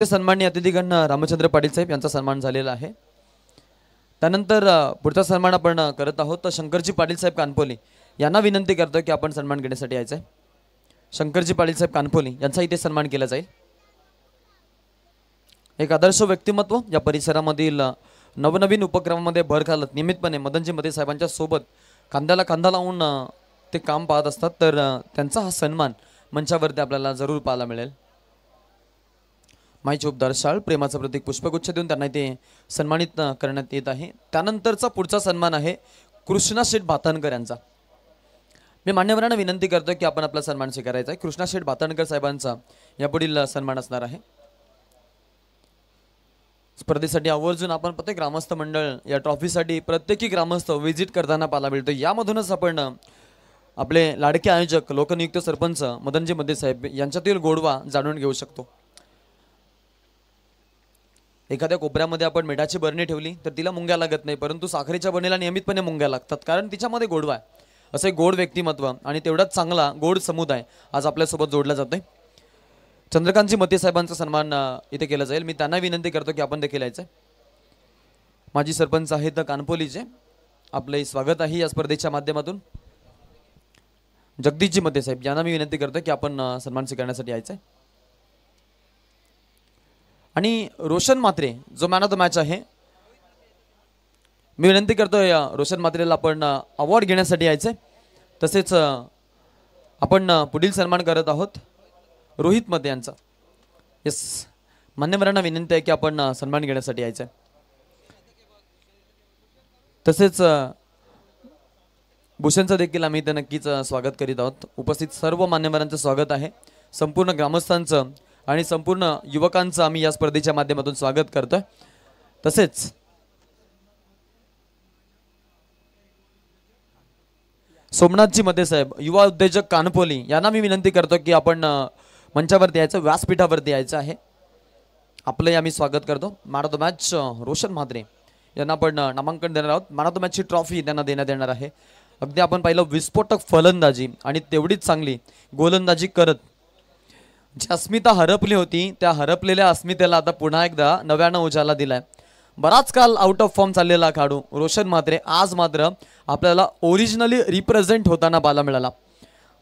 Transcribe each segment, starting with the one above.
सन्माननीय अतिथीगण रामचंद्र पाटील साहेब यांचा सन्मान झालेला आहे। त्यानंतर पुढचा सन्मान आपण करत आहोत शंकरजी पाटील साहेब कानपोली यांना विनंती करतो की आपण सन्मान घेण्यासाठी यायचं आहे। शंकरजी पाटील साहेब कानपोली यांचा इथे सन्मान केला जाईल। एक आदर्श व्यक्तिमत्व या परिसरामधील नवनवीन उपक्रमांमध्ये भर घालत नियमितपणे मदनजी मते साहेबांच्या सोबत खांद्याला खांदा लावून ते काम पाहत असतात, तर त्यांचा हा सन्मान मंचावरती आपल्याला जरूर पाहायला मिळेल। माईची उपदार शाळ प्रेमाचं प्रतीक पुष्पगुच्छ देऊन त्यांना ते सन्मानित करण्यात येत आहे। त्यानंतरचा पुढचा सन्मान आहे कृष्णा शेठ भातानकर यांचा। मी मान्यवरांना विनंती करतो की आपण आपला सन्मान स्वीकारायचा आहे। कृष्णा शेठ भातानकर साहेबांचा यापुढील सन्मान असणार आहे। स्पर्धेसाठी आवर्जून आपण प्रत्येक ग्रामस्थ मंडळ या ट्रॉफीसाठी प्रत्येकी ग्रामस्थ विजिट करताना पाहायला मिळतो। यामधूनच आपण आपले लाडके आयोजक लोकनियुक्त सरपंच मदनजी मते साहेब यांच्यातील गोडवा जाणून घेऊ शकतो। एखाद्या कोपऱ्यामध्ये आपण मिठाची बरणी ठेवली तर तिला मुंग्या लागत नाही, परंतु साखरेच्या बरणीला नियमितपणे मुंग्या लागतात, कारण तिच्यामध्ये गोडवा आहे। असे गोड व्यक्तिमत्व आणि तेवढाच चांगला गोड समुदाय आज आपल्यासोबत जोडला जातोय। चंद्रकांतजी मते साहेबांचा सन्मान इथे केला जाईल। मी त्यांना विनंती करतो की आपण देखील यायचं। माजी सरपंच आहेत कानपोलीचे, आपले स्वागत आहे या स्पर्धेच्या माध्यमातून। जगदीशजी मते साहेब यांना मी विनंती करतो की आपण सन्मान स्वीकारण्यासाठी यायचं। आणि रोशन म्हात्रे जो मॅन ऑफ द मॅच आहे, मी विनंती करतोय रोशन म्हात्रेला आपण अवॉर्ड घेण्यासाठी यायचे। तसेच आपण पुढील सन्मान करत आहोत रोहित मते यांचा। यस, मान्यवरांना विनंती आहे की आपण सन्मान घेण्यासाठी यायचं। तसेच भूषणचं देखील आम्ही इथे नक्कीच स्वागत करीत आहोत। उपस्थित सर्व मान्यवरांचं स्वागत आहे। संपूर्ण ग्रामस्थांचं आणि संपूर्ण युवकांचं आम्ही या स्पर्धेच्या माध्यमातून स्वागत करतोय। तसेच सोमनाथजी मते साहेब युवा उद्योजक कानपोली यांना मी विनंती करतो की आपण मंचावरती यायचं, व्यासपीठावरती यायचं आहे। आपलंही आम्ही स्वागत करतो। Man of the match Roshan Mhatre यांना आपण नामांकन देणार आहोत। मॅन ऑफ द मॅचची ट्रॉफी त्यांना देण्यात येणार आहे। अगदी आपण पाहिलं विस्फोटक फलंदाजी आणि तेवढीच चांगली गोलंदाजी करत जी अस्मिता हरपली होती, त्या हरपलेल्या अस्मितेला आता पुन्हा एकदा नव्यानं उजाला दिलाय। बराच काल आउट ऑफ फॉर्म चाललेला खेळाडू रोशन म्हात्रे आज मात्र आपल्याला ओरिजिनली रिप्रेझेंट होताना पाहायला मिळाला।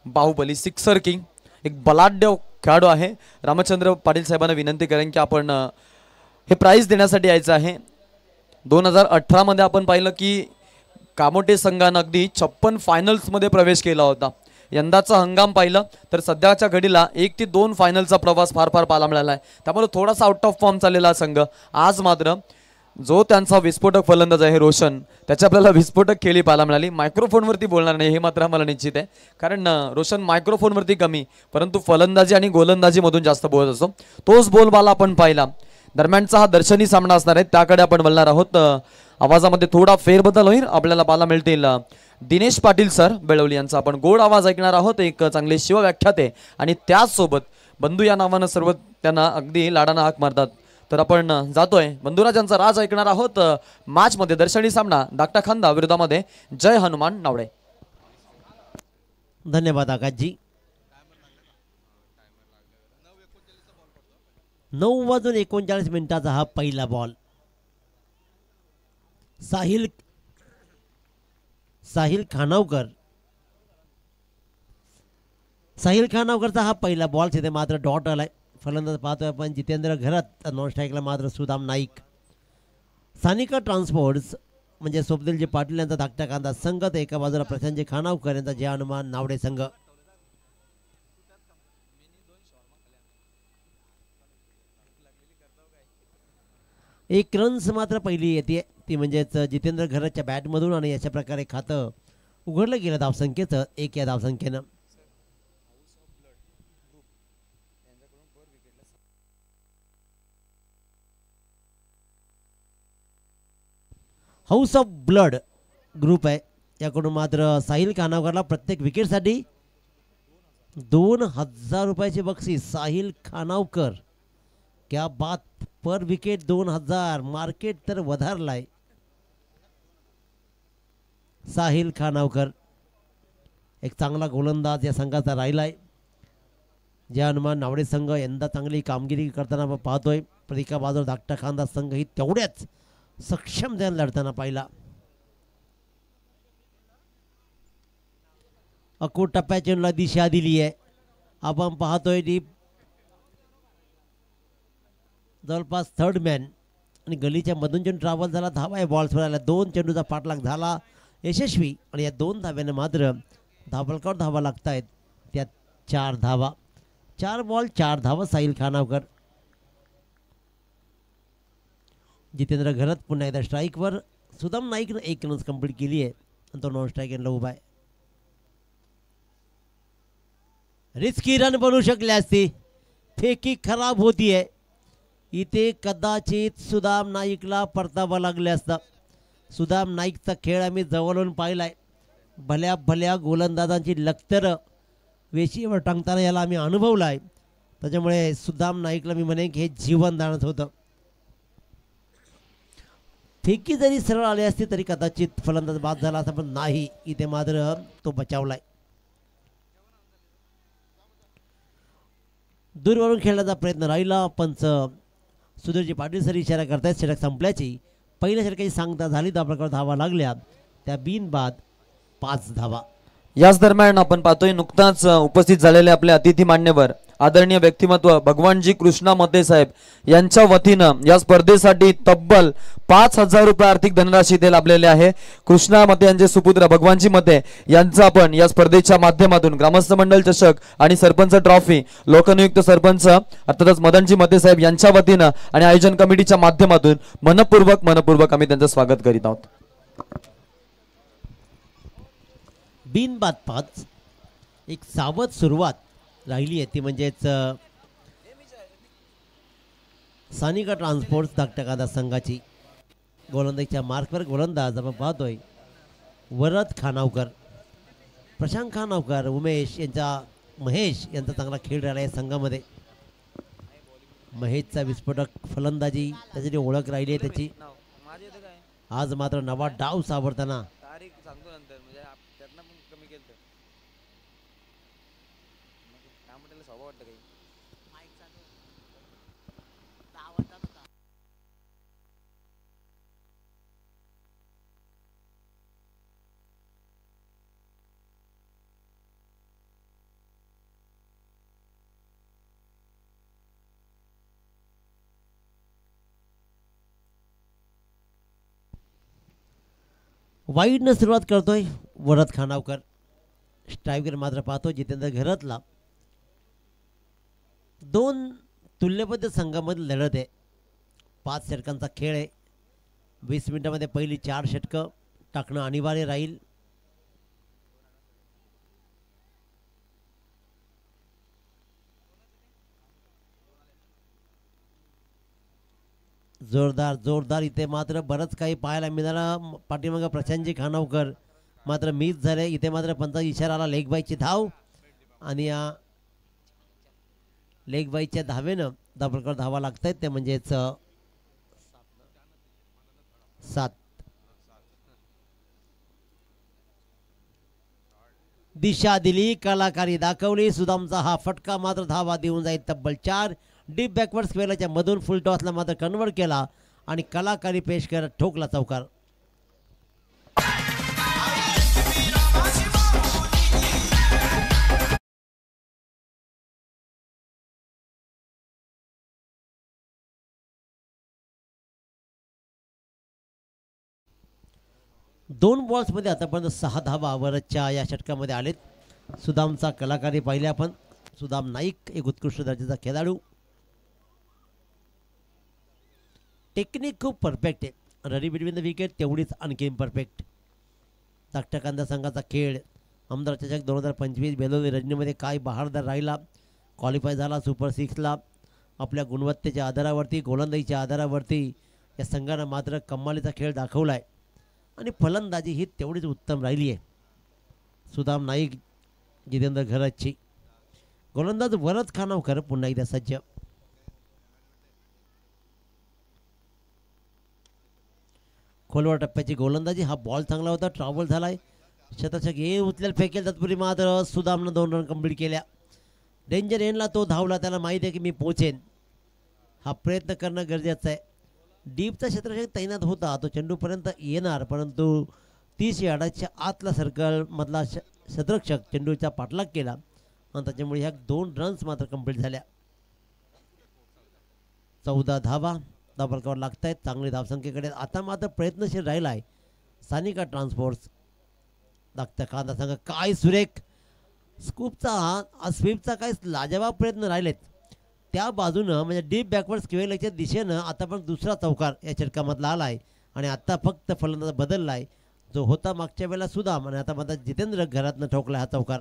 बाहुबली सिक्सर किंग एक बलाढ्य खेळाडू आहे। रामचंद्र पाटील साहेबांना विनंती करेन की आपण हे प्राइज देण्यासाठी यायचं आहे। 2018 मध्ये आपण पाहिलं की कामोटे संघानं अगदी 56 फायनल्समध्ये प्रवेश केला होता। यंदाचा हंगाम पाहिलं तर सध्याच्या घडीला 1 ते 2 फायनलचा प्रवास फार पाहायला मिळाला आहे। त्यामुळे थोडासा आउट ऑफ फॉर्म चाललेला संघ आज मात्र जो त्यांचा विस्फोटक फलंदाज आहे रोशन, त्याची आपल्याला विस्फोटक खेळी पाहायला मिळाली। मायक्रोफोनवरती बोलणार नाही हे मात्र आम्हाला निश्चित आहे, कारण रोशन मायक्रोफोनवरती कमी परंतु फलंदाजी आणि गोलंदाजीमधून जास्त बोलत असतो। तोच बोलबाला आपण पाहिला। दरम्यानचा हा दर्शनी सामना असणार आहे, त्याकडे आपण बोलणार आहोत। आवाजामध्ये थोडा फेरबदल होईल, आपल्याला पाहायला मिळतील दिनेश पाटील सर बेळवली यांचा आपण गोड आवाज ऐकणार आहोत। एक चांगले शिवव्याख्याते आणि त्याचसोबत बंधू या नावानं सर्व त्यांना अगदी लाडानं हाक मारतात। तर आपण जातोय बंधुराजांचा राज ऐकणार आहोत। मॅच मध्ये दर्शनी सामना धाकटा खांदा विरोधामध्ये जय हनुमान नावडे। धन्यवाद आकाशजी। 9:39 हा पहिला बॉल। साहिल खानावकरचा हा पहिला बॉल तिथे मात्र डॉट आलाय। फलंदाज पाहतोय आपण जितेंद्र घरात, नॉन स्ट्राईकला मात्र सुदाम नाईक। सानिका ट्रान्सपोर्ट्स म्हणजे स्वप्नीलजी पाटील यांचा धाकटा कांदा संघ, तर एका बाजूला प्रशांतजी खानावकर यांचा जय हनुमान नावडे संघ। एक रन्स मात्र पहिली येते, ती म्हणजेच जितेंद्र घराच्या बॅटमधून, आणि अशा प्रकारे खातं उघडलं गेलं धावसंख्येचं 1 या धावसंख्येनं। हाऊस ऑफ ब्लड ग्रुप आहे, याकडून मात्र साहिल खानावकरला प्रत्येक विकेटसाठी 2000 रुपयाची बक्षीस। साहिल खानावकर, क्या बात, पर विकेट 2000, मार्केट तर वधारलाय। साहिल खानावकर एक चांगला गोलंदाज या संघाचा राहिलाय। जे हनुमान नावडे संघ यंदा चांगली कामगिरी करताना आपण पाहतोय, पण एका बाजूला धाकटा खांदा संघ ही तेवढ्याच सक्षमतेने लढताना पाहिला. अकोट टप्प्याच्या दिशा दिली आहे. आपण पाहतोय की जवळपास थर्ड मॅन आणि गलीच्या मधून चेंडू ट्रॅव्हल झाला. धावा आहे बॉल सोडायला. 2 चेंडूचा पाठलाग झाला यशस्वी आणि या 2 धाव्याने मात्र धाबळकावर धावा लागत आहेत. त्यात 4 धावा. 4 बॉल 4 धावा. साहिल खानावकर. जितेंद्र घरत पुन्हा एकदा स्ट्राईकवर. सुदाम नाईकनं 1 रन्स कंप्लीट केली आहे आणि तो नॉन स्ट्राईक एंडला उभा आहे. रिस्की रन बनवू शकले असते. फेकी खराब होती आहे. इथे कदाचित सुदाम नाईकला परतावा लागले असता. सुदाम नाईकचा खेळ आम्ही जवळून पाहिलाय. भल्या भल्या गोलंदाजांची लक्तर वेशीवर टांगताना याला आम्ही अनुभवला आहे. त्याच्यामुळे सुदाम नाईकला मी म्हणेन की हे जीवन दानच होतं. फेकी जरी सरळ आली असती तरी कदाचित फलंदाज बाद झाला असता, पण नाही. इथे मात्र तो बचावलाय. दूरवरून खेळण्याचा प्रयत्न राहिला. पंच सुधीरजी पाटील सर इशारा करतायत षटक संपल्याची. पहिल्या षटकाची सांगता झाली. दाबळकर धावा लागल्या. त्या बिनबाद 5 धावा. याच दरम्यान आपण पाहतोय नुकताच उपस्थित झालेले आपले अतिथी मान्यवर आदरणीय व्यक्तिमत्व भगवानजी कृष्णा मते साहेब यांच्या वतीनं या स्पर्धेसाठी तब्बल 5,000 रुपये आर्थिक धनराशी ते लाभलेले आहे. कृष्णा मते यांचे सुपुत्र भगवानजी मते यांचं आपण या स्पर्धेच्या माध्यमातून ग्रामस्थ मंडळ चषक आणि सरपंच ट्रॉफी लोकनियुक्त सरपंच अर्थातच मदनजी मते साहेब यांच्या वतीनं आणि आयोजन कमिटीच्या माध्यमातून मनपूर्वक आम्ही त्यांचं स्वागत करीत आहोत. बिनबाद 5. एक सावध सुरुवात राहिली आहे ती म्हणजेच सानिका ट्रान्सपोर्ट्स धाकट्या संघाची. गोलंदाजीच्या मार्कवर गोलंदाज आपण पाहतोय वरद खानावकर. प्रशांत खानावकर महेश यांचा चांगला खेळ राहिला आहे संघामध्ये. महेशचा विस्फोटक फलंदाजी त्याची ओळख राहिली आहे त्याची. आज मात्र नवा डाव सावरताना वाईडनं सुरुवात करतोय वरद खानावकर. स्ट्रायकर मात्र पाहतो जितेंद्र घरतला. 2 तुल्यबद्ध संघामध्ये लढत आहे. 5 षटकांचा खेळ आहे. 20 मिनिटांमध्ये पहिली 4 षटकं टाकणं अनिवार्य राहील. जोरदार इथे मात्र बरंच काही पाहायला मिळालं. पाठीमागं प्रशांतजी खानावकर मात्र मिस झाले. इथे मात्र पंचा इशारा आला लेग बाईची धाव आणि या लेग बाईच्या धावेनं दाभोळकर धावा लागतायत ते म्हणजेच 7. दिशा दिली. कलाकारी दाखवली. सुदामचा हा फटका मात्र धावा देऊन जाईल तब्बल 4. डीप बॅकवर्ड स्क्वेअरच्या मधून फुल टॉसला मात्र कन्वर्ट केला आणि कलाकारी पेश करत ठोकला चौकार. दोन बॉल्समध्ये आतापर्यंत 6 धावा वरच्या या षटकामध्ये आलेत. सुदामचा कलाकारी पाहिले आपण. सुदाम नाईक एक उत्कृष्ट दर्जाचा खेळाडू. टेक्निक खूप परफेक्ट आहे. रडी बिटवीन द विकेट तेवढीच आणखी परफेक्ट. धाकट्या संघाचा खेळ आमदार चषक 2025 बेलोली रजनीमध्ये काय बहारदार राहिला. क्वालिफाय झाला सुपर 6ला. आपल्या गुणवत्तेच्या आधारावरती गोलंदाजीच्या आधारावरती या संघानं मात्र कमालीचा खेळ दाखवला आहे आणि फलंदाजी ही तेवढीच उत्तम राहिली आहे. सुदाम नाईक जितेंद्र घरतची. गोलंदाज वरद खानावकर पुन्हा एकदा सज्ज. खोलवर टप्प्याची गोलंदाजी. हा बॉल चांगला होता. ट्रॅव्हल झालाय. शतक हे उचलेल फेकेल तत्पूर्वी मात्र सुदामनं 2 रन कंप्लीट केल्या. डेंजर एंडला तो धावला, त्याला माहीत आहे की मी पोचेन. हा प्रयत्न करणं गरजेचं आहे. डीपचा क्षेत्ररक्षक तैनात होता, तो चेंडूपर्यंत येणार, परंतु 30 यार्डाच्या आतला सर्कलमधला क्षेत्ररक्षक चेंडूचा पाठलाग केला आणि त्याच्यामुळे ह्या 2 रन्स मात्र कंप्लीट झाल्या. 14 धावा धावफलकावर लागत आहेत. चांगली धावसंख्येकडे आता मात्र प्रयत्नशील राहिला आहे सानिका ट्रान्सपोर्ट्स. धाकटा कांदा संघ काय सुरेख स्वीपचा काय लाजवाब प्रयत्न राहिलेत त्या बाजूनं, म्हणजे डीप बॅकवर्ड स्क्वेअरच्या दिशेनं आता पण दुसरा चौकार या षटकामधला आला आहे आणि आता फक्त फलंदाज बदलला आहे. जो होता मागच्या वेळेला सुदाम आणि आता मात्र जितेंद्र घरातनं ठोकला हा चौकार.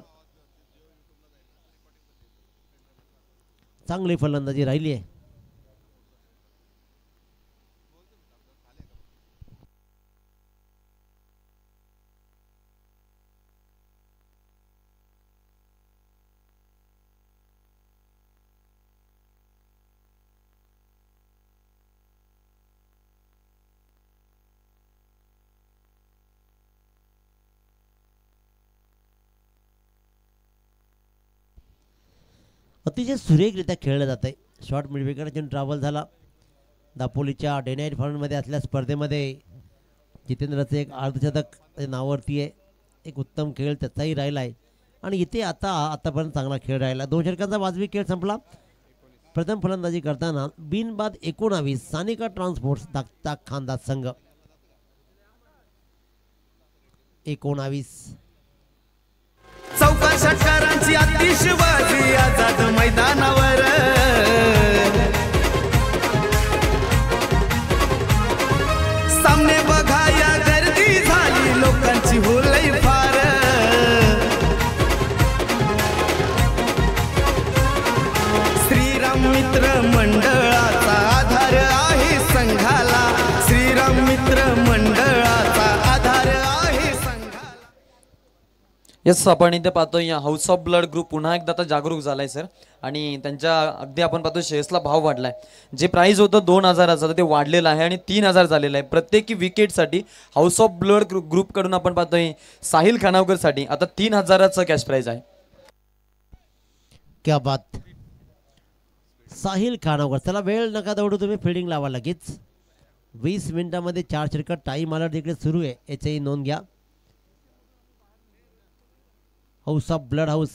चांगली फलंदाजी राहिली आहे. अतिशय सुरेखरित्या खेळलं जात आहे. शॉर्ट मिडविकेटच्या ट्रॅव्हल झाला. दापोलीच्या डे नाईट फॉर्ममध्ये असल्या स्पर्धेमध्ये जितेंद्रचं एक अर्धशतक नावावरती आहे. एक उत्तम खेळ त्याचाही राहिला आहे आणि इथे आतापर्यंत चांगला खेळ राहिला. 2 षटकांचा वाजवी खेळ संपला. प्रथम फलंदाजी करताना बिनबाद 19 सानिका ट्रान्सपोर्ट्स धाकटा खांदा संघ. 19 चौका षटकारांची आतिषबाजी आझाद मैदानावर. सामने बघाया गर्दी झाली लोकांची होलई फार. श्रीराम मित्र मंडळाचा आधार आहे संघाला. श्रीराम मित्र मंडळाचा आधार आहे संघाला. येस, आपण इथे पाहतो या हाऊस ऑफ ब्लड ग्रुप पुन्हा एकदा आता जागरूक झालाय सर आणि त्यांच्या अगदी आपण पाहतो शेअर्सला भाव वाढलाय. जे प्राइस होतं 2,000चं ते वाढलेलं आहे आणि 3,000 झालेलं आहे. प्रत्येकी विकेटसाठी हाऊस ऑफ ब्लड ग्रुपकडून आपण पाहतोय साहिल खानावकरसाठी आता 3,000चं कॅश प्राइज आहे. क्या बात. साहिल खानावकर, चला वेळ नका दौडू, तुम्ही फिल्डिंग लावा लगेच. 20 मिनिटांमध्ये 4 षटकार टाईम अलर्ट इकडे सुरू आहे, याचीही नोंद घ्या. House of blood house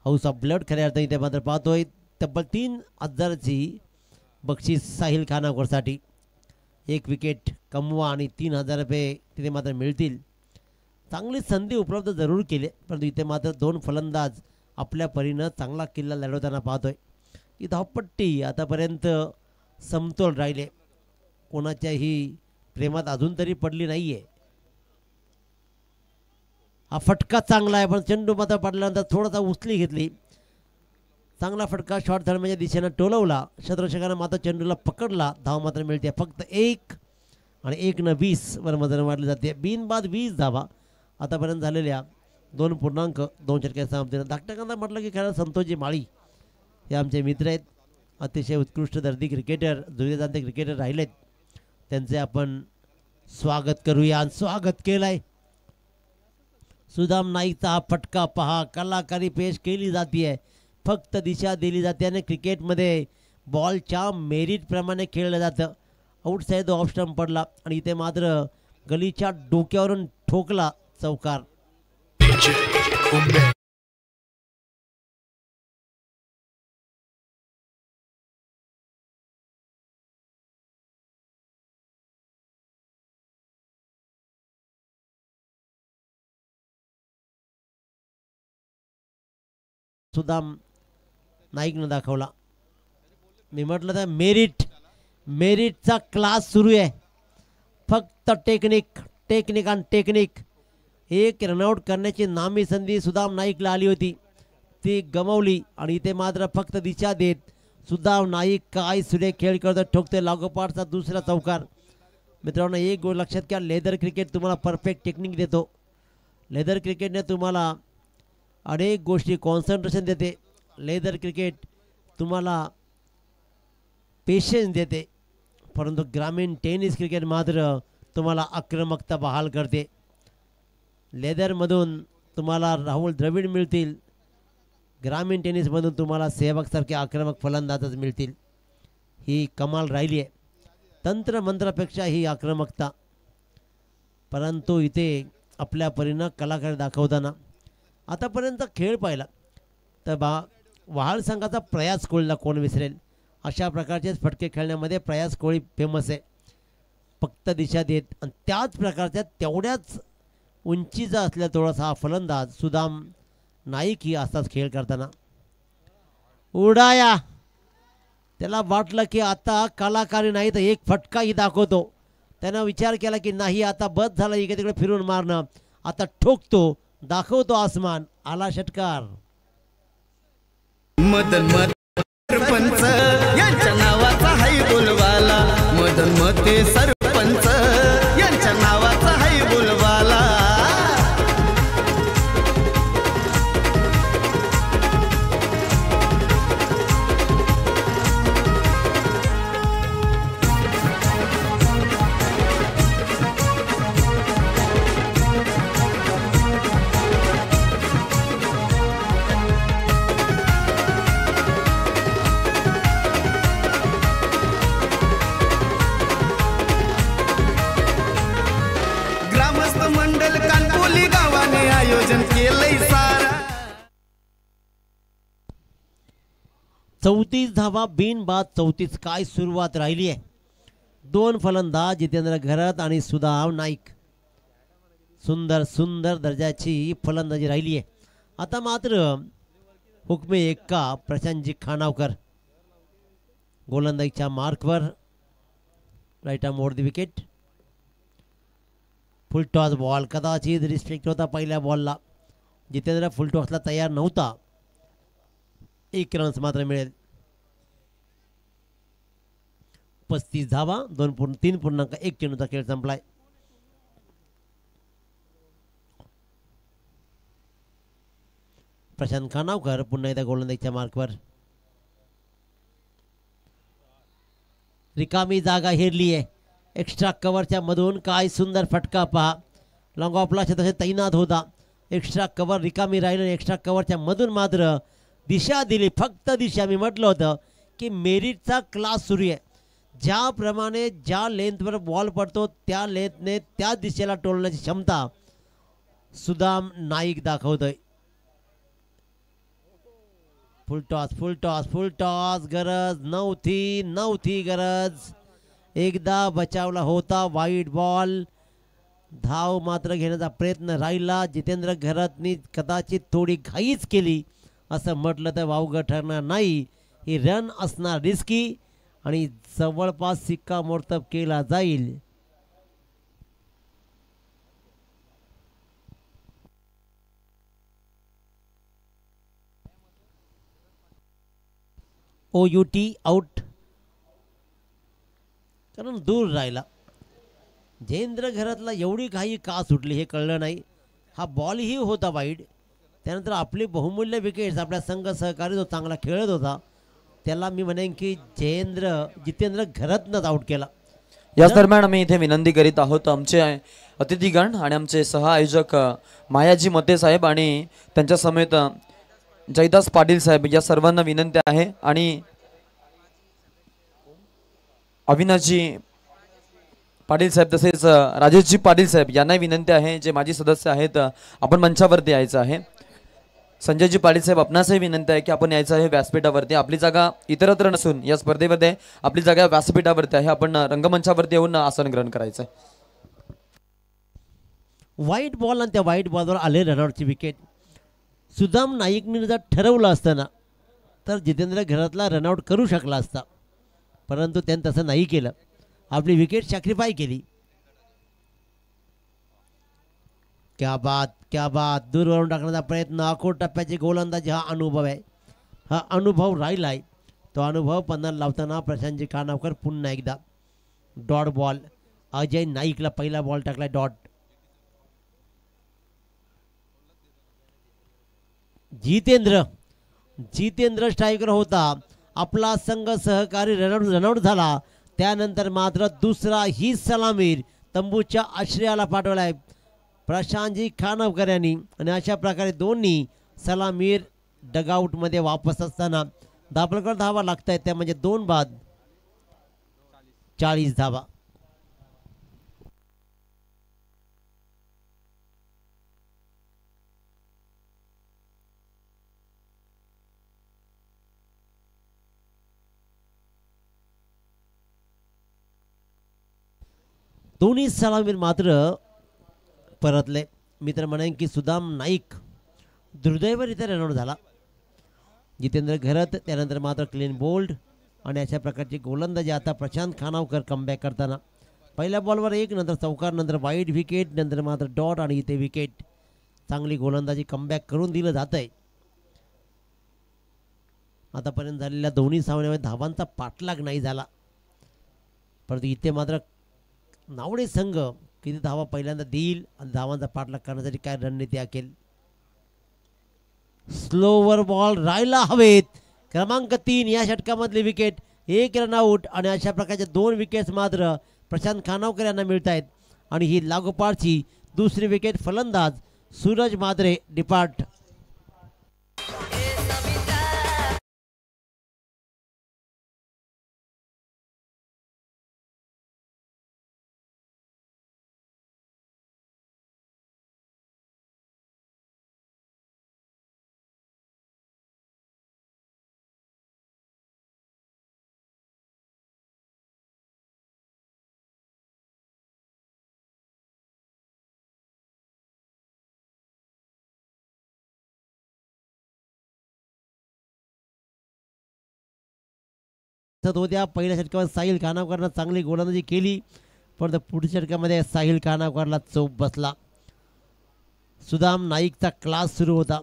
house of blood खऱ्या अर्थ इथे मात्र पाहतोय तब्बल 3,000ची बक्षीस साहिल खानावरसाठी. 1 विकेट कमवा आणि 3,000 रुपये तिथे मात्र मिळतील. चांगली संधी उपलब्ध जरूर केली, परंतु इथे मात्र 2 फलंदाज आपल्या परीनं चांगला किल्ला लढवताना पाहतोय. ही धावपट्टी आतापर्यंत समतोल राहिले, कोणाच्याही प्रेमात अजून तरी पडली नाहीये. हा फटका चांगला आहे, पण चेंडू मात्र पडल्यानंतर थोडासा उचली घेतली. चांगला फटका शॉर्ट थर्डच्या दिशेनं टोलवला. क्षेत्ररक्षकानं मात्र चेंडूला पकडला. धाव मात्र मिळते फक्त 1 आणि 1/20 वर मजल वाढली जाते. बिनबाद 20 धावा आतापर्यंत झालेल्या 2.2 षटकांच्या समाप्तीनं. धाकटा कांदा म्हटलं की खरं संतोषजी माळी हे आमचे मित्र आहेत. अतिशय उत्कृष्ट दर्दी क्रिकेटर, दुर्योधनाचे क्रिकेटर राहिलेत. त्यांचे आपण स्वागत करूया. स्वागत केलंय. सुदाम नाईकचा हा फटका पहा, कलाकारी पेश केली जाते, फक्त दिशा दिली जाते आणि क्रिकेटमध्ये बॉलच्या मेरिटप्रमाणे खेळलं जातं. आउटसाईड ऑफ स्टंप पडला आणि इथे मात्र गलीच्या डोक्यावरून ठोकला चौकार. सुदाम नाईकनं दाखवला. मी म्हटलं तर मेरिटचा क्लास सुरू आहे. फक्त टेक्निक आणि टेक्निक. 1 रनआउट करण्याची नामी संधी सुदाम नाईकला आली होती, ती गमावली आणि इथे मात्र फक्त दिशा देत सुदाम नाईक काय सुरेख खेळ करतो, ठोकते लागोपाठचा दुसरा चौकार. मित्रांनो, एक गोष्ट लक्षात घ्या, लेदर क्रिकेट तुम्हाला परफेक्ट टेक्निक देतो. लेदर क्रिकेटने तुम्हाला अनेक गोष्टी कॉन्सन्ट्रेशन देते. लेदर क्रिकेट तुम्हाला पेशन्स देते. परंतु ग्रामीण टेनिस क्रिकेट मात्र तुम्हाला आक्रमकता बहाल करते. लेदरमधून तुम्हाला राहुल द्रविड मिळतील, ग्रामीण टेनिसमधून तुम्हाला सेहवागसारखे आक्रमक फलंदाजच मिळतील. ही कमाल राहिली आहे. तंत्रमंत्रापेक्षा ही आक्रमकता. परंतु इथे आपल्या परीनं कलाकारी दाखवताना आतापर्यंत खेळ पाहिला तर वहाळ संघाचा प्रयास कोळीला कोण विसरेल. अशा प्रकारचेच फटके खेळण्यामध्ये प्रयास कोळी फेमस आहे. फक्त दिशा देत आणि त्याच प्रकारच्या तेवढ्याच उंचीचा असल्या थोडासा हा फलंदाज सुदाम नाईक ही असाच खेळ करताना उडाया. त्याला वाटलं की आता कलाकारी नाही तर एक फटकाही दाखवतो. त्यानं विचार केला की नाही आता बस झाला इकडे तिकडे फिरून मारणं, आता ठोकतो, दाखवतो आसमान. आला षटकार. मदन मत सरपंच यांच्या नावाचा हाय बोलवाला. मदन मते सरपंच यांच्या नावाचा हाय बोलवाला. ग्रामस्थ मंडल कानपोली गावाने आयोजन केलंय सारा. 34 धावा बिनबाद 34. काय सुरुवात राहिली आहे. दोन फलंदाज जितेंद्र घरत आणि सुदाम नाईक. सुंदर सुंदर दर्जाची फलंदाजी राहिली आहे. आता मात्र हुकमे एक्का प्रशांतजी खानावकर गोलंदाजीच्या मार्कवर. Right arm over the wicket. Full toss ball. कदाचित रिस्ट्रिक्ट होता पहिल्या बॉलला. जितेंद्र फुल टॉसला तयार नव्हता. 1 रन्स मात्र मिळेल. 35 धावा 3.1 चेंडूचा खेळ संपलाय. प्रशांत खानावकर पुन्हा एकदा गोलंदाजीच्या मार्कवर. रिकामी जागा हेरली आहे. एक्स्ट्रा कव्हरच्या मधून काय सुंदर फटका पहा. लॉंग ऑफला तसे तैनात होता. एक्स्ट्रा कव्हर रिकामी राहिलं. एक्स्ट्रा कव्हरच्या मधून मात्र दिशा दिली. फक्त दिशा. मी म्हटलं होतं की मेरिटचा क्लास सुरू आहे. ज्याप्रमाणे ज्या लेंथवर बॉल पडतो त्या लेंथने त्या दिशेला टोलण्याची क्षमता सुदाम नाईक दाखवतोय. फुल टॉस फुल टॉस फुल टॉस. गरज नव्हती गरज. एकदा बचावला होता. वाईट बॉल. धाव मात्र घेण्याचा प्रयत्न राहिला. जितेंद्र घरतनी कदाचित थोडी घाईच केली असं म्हटलं तर वावगं ठरणार नाही. ही रन असणार रिस्की आणि जवळपास शिक्कामोर्तब केला जाईल. OUT out. कारण दूर राहिला. जयेंद्र घरातला एवढी घाई का सुटली हे कळलं नाही. हा बॉलही होता वाईड. त्यानंतर आपली बहुमूल्य विकेट्स आपल्या संघ सहकारी जो चांगला खेळत होता त्याला मी म्हणेन की जितेंद्र घरातनंच आउट केला. याच दरम्यान आम्ही इथे विनंती करीत आहोत आमचे अतिथीगण आणि आमचे सहआयोजक मायाजी मते साहेब आणि त्यांच्या समेत जयदास पाटील साहेब या सर्वांना विनंती आहे आणि अविनाशजी पाटील साहेब तसेच राजेशजी पाटील साहेब यांनाही विनंती आहे जे माजी सदस्य आहेत आपण मंचावरती यायचं आहे. संजयजी पाटील साहेब आपणासही विनंती आहे की आपण यायचं आहे व्यासपीठावरती. आपली जागा इतरत्र नसून या स्पर्धेमध्ये आपली जागा व्यासपीठावरती आहे. आपण रंगमंचावरती येऊन आसन ग्रहण करायचं आहे. वाईट बॉल आणि त्या वाईट बॉलवर आले रनआउटची विकेट. सुदाम नाईकने जर ठरवलं असताना तर जितेंद्र घरातला रनआउट करू शकला असता. परंतु त्यानं तसं नाही केलं. आपली विकेट सॅक्रिफाय केली. क्या बात. दूरवरून टाकण्याचा प्रयत्न. अकोट टप्प्याची गोलंदाजी हा अनुभव आहे. हा अनुभव राहिलाय. तो अनुभव पन्नास लावताना प्रशांतजी खानावकर पुन्हा एकदा डॉट बॉल. अजय नाईकला पहिला बॉल टाकलाय डॉट. जितेंद्र स्ट्रायकर होता. आपला संघ सहकारी रनआउट झाला त्यानंतर मात्र दुसरा ही सलामीर तंबूच्या आश्रयाला पाठवलाय प्रशांतजी खानवकर यांनी आणि अशा प्रकारे दोन्ही सलामीर डगआउटमध्ये वापस असताना दाभोळकर धावा लागत आहेत त्या म्हणजे 2 बाद 40 धावा. दोन्ही सलामीर मात्र परतले. मी तर म्हणेन की सुदाम नाईक दुर्दैवरित्या रनआउट झाला. जितेंद्र घरत त्यानंतर मात्र क्लीन बोल्ड आणि अशा प्रकारची गोलंदाजी आता प्रशांत खानावकर कमबॅक करताना पहिल्या बॉलवर 1 नंतर चौकार नंतर वाईड विकेट नंतर मात्र डॉट आणि इथे विकेट. चांगली गोलंदाजी कमबॅक करून दिलं जात आहे. आतापर्यंत झालेल्या दोन्ही सामन्यामध्ये धावांचा पाठलाग नाही झाला परंतु इथे मात्र नावडे संघ किती धावा पहिल्यांदा देईल आणि धावांचा पाठलाग करण्यासाठी काय रणनीती आखेल. स्लोवर बॉल राहिला हवेत. क्रमांक 3 या षटकामधली विकेट 1 रनआउट आणि अशा प्रकारचे 2 विकेट्स मात्र प्रशांत खानावकर यांना मिळत आहेत आणि ही लागोपाठची दुसरी विकेट फलंदाज सूरज माद्रे डिपार्ट. होत्या पहिल्या षटकामध्ये साहिल खानावकरनं चांगली गोलंदाजी केली परंतु पुढच्या षटकामध्ये साहिल खानावकरला चौक बसला. सुदाम नाईकचा क्लास सुरू होता.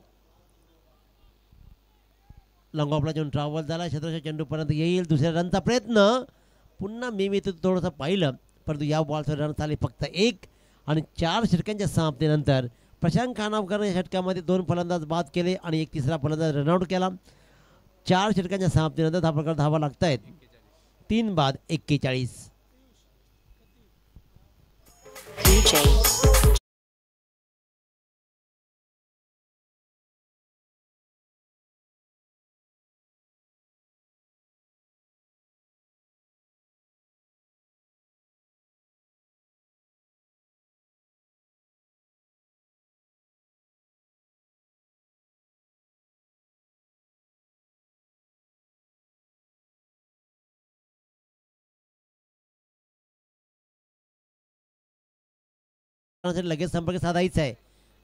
लॉंग ऑफला जाऊन ट्रॅव्हल झाला. क्षेत्ररक्षण चेंडूपर्यंत येईल. दुसऱ्या रनचा प्रयत्न पुन्हा मी थोडंसं पाहिलं परंतु या बॉलवर रन झाले फक्त 1 आणि 4 षटकांच्या समाप्तीनंतर प्रशांत खानावकर या षटकामध्ये 2 फलंदाज बाद केले आणि 1 तिसरा फलंदाज रनआउट केला. 4 षटकांच्या समाप्तीनंतर दाभोळकर धावा लागत आहेत 3 बाद 41. लगेच संपर्क साधायचा आहे.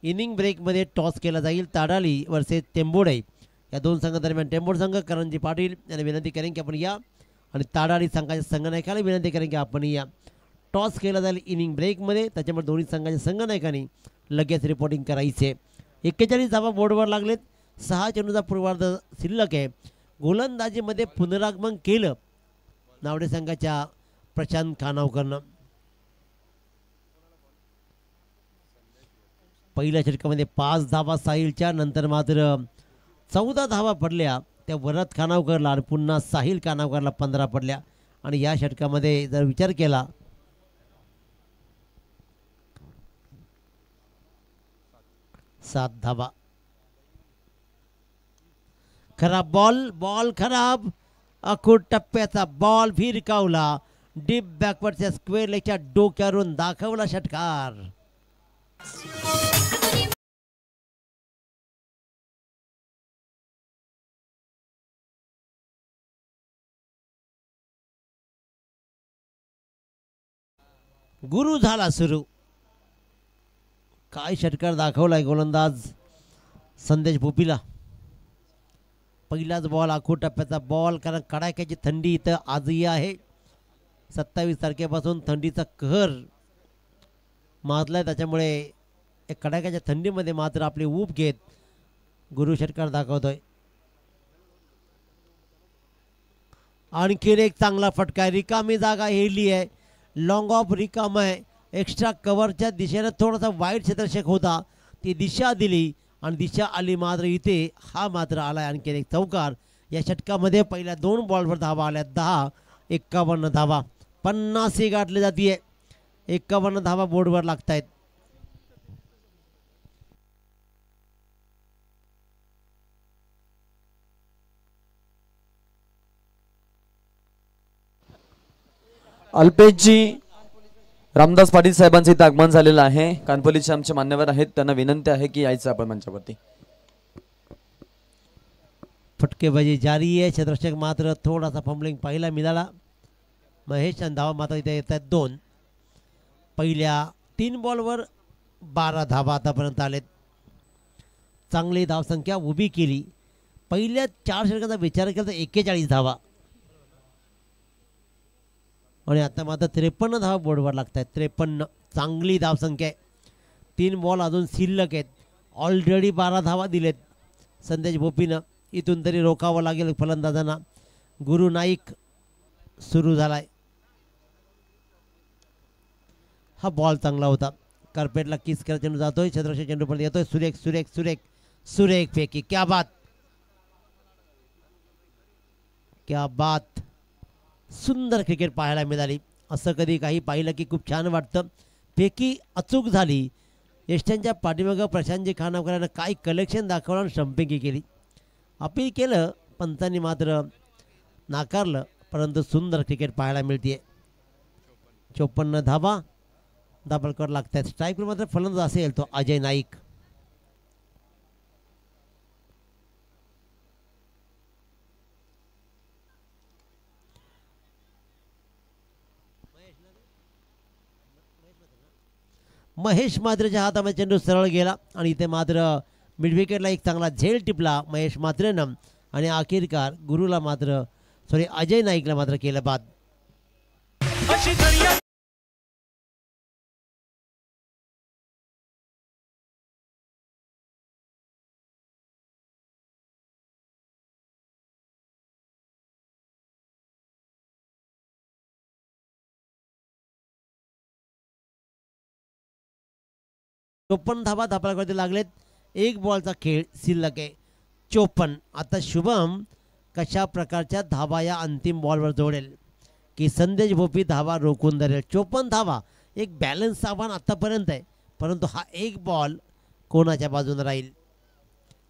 इनिंग ब्रेकमध्ये टॉस केला जाईल. ताडाली वर्सेस टेंबोडे या 2 संघादरम्यान टेंबोड संघ करणजी पाटील यांना विनंती करेन की आपण या आणि ताडाली संघाच्या संघनायकाला विनंती करेन की आपण या. टॉस केला जाईल इनिंग ब्रेकमध्ये त्याच्यामुळे दोन्ही संघाच्या संघनायकांनी लगेच रिपोर्टिंग करायचे. 41 धावा बोर्डवर लागलेत. 6 चेंडूचा पूर्वार्ध शिल्लक आहे. गोलंदाजीमध्ये पुनरागमन केलं नावडे संघाच्या प्रशांत खानावकरनं. पहिल्या षटकामध्ये 5 धावा साहिलच्या नंतर मात्र 14 धावा पडल्या त्या वरद खानावकरला आणि पुन्हा साहिल खानावकरला 15 पडल्या आणि या षटकामध्ये जर विचार केला 7 धावा. खराब बॉल खराब. अखूट टप्प्याचा बॉल भिरकावला. डीप बॅकवर्डच्या स्क्वेअर लेगच्या डोक्यावरून दाखवला षटकार. गुरु झाला सुरू. काय षटकार दाखवलाय गोलंदाज संदेश भोपीला. पहिलाच बॉल आखूट टप्प्याचा बॉल कारण कडाक्याची थंडी इथं आजही आहे. 27 तारखेपासून थंडीचा कहर माजलाय त्याच्यामुळे एक कडाक्याच्या थंडीमध्ये मात्र आपली ऊब घेत गुरु षटकार दाखवतोय. आणखीन एक चांगला फटका. रिकामी जागा हेरली आहे. लॉंग ऑफ रिकाम आहे. एक्स्ट्रा कव्हरच्या दिशेने थोडासा वाईट क्षेत्ररक्षक होता ती दिशा दिली आणि दिशा आली मात्र इथे हा मात्र आलाय आणखीन एक चौकार. या षटकामध्ये पहिल्या 2 बॉलवर धावा आल्या 10-51 धावा 50 गाठली जाते. 51 धावा बोर्डवर लागत आहेत. अल्पेशजी रामदास पाटील साहेबांचे इथे आगमन झालेलं आहे. कानपोलीचे आमचे मान्यवर आहेत, त्यांना विनंती आहे की यायचं आपण मंचावरती. फटकेबाजी जारी आहे. क्षेत्ररक्षक मात्र थोडासा फंबलिंग पाहायला मिळाला. महेश आणि धावा मात्र इथे येत आहेत 2. पहिल्या 3 बॉलवर 12 धावा आतापर्यंत आलेत. चांगली धावसंख्या उभी केली. पहिल्या 4 षटकांचा विचार केला तर 41 धावा आणि आता मात्र 53 धावा बोर्डवर लागत आहेत. 53 चांगली धावसंख्या आहे. 3 बॉल अजून शिल्लक आहेत. ऑलरेडी 12 धावा दिलेत संदेश भोपीनं. इथून तरी रोखावं लागेल फलंदाजांना. गुरु नाईक सुरू झालाय. हा बॉल चांगला होता. कार्पेटला किस करत चेंडू जातोय. क्षेत्ररक्षक चेंडू पण येतोय. सुरेख सुरेख सुरेख सुरेख फेकी. क्या बात, क्या बात. सुंदर क्रिकेट पाहायला मिळाली. असं कधी काही पाहिलं की खूप छान वाटतं. फेकी अचूक झाली. यष्ट्यांच्या पाठीमागं प्रशांतजी खानावकरांना काय कलेक्शन दाखवलं आणि स्टंपिंग केली. अपील केलं, पंचांनी मात्र नाकारलं. परंतु सुंदर क्रिकेट पाहायला मिळते. 54 धावा दाभोळकर लागत आहेत. स्ट्राईकवर मात्र फलंदाज असेल तो अजय नाईक. महेश मात्रेच्या हातामध्ये चेंडू सरळ गेला आणि इथे मात्र मिडविकेटला एक चांगला झेल टिपला महेश मात्रेनं आणि अखेरकार गुरुला मात्र अजय नाईकला मात्र केलं बाद. चोपन्न धावा दाभोळकरती लागलेत. 1 बॉलचा खेळ शिल्लक आहे. 54. आता शुभम कशा प्रकारच्या धावा या अंतिम बॉलवर जोडेल की संदेश भोपी धावा रोखून धरेल. 54 धावा एक बॅलन्स आव्हान आतापर्यंत आहे. परंतु हा 1 बॉल कोणाच्या बाजूने राहील.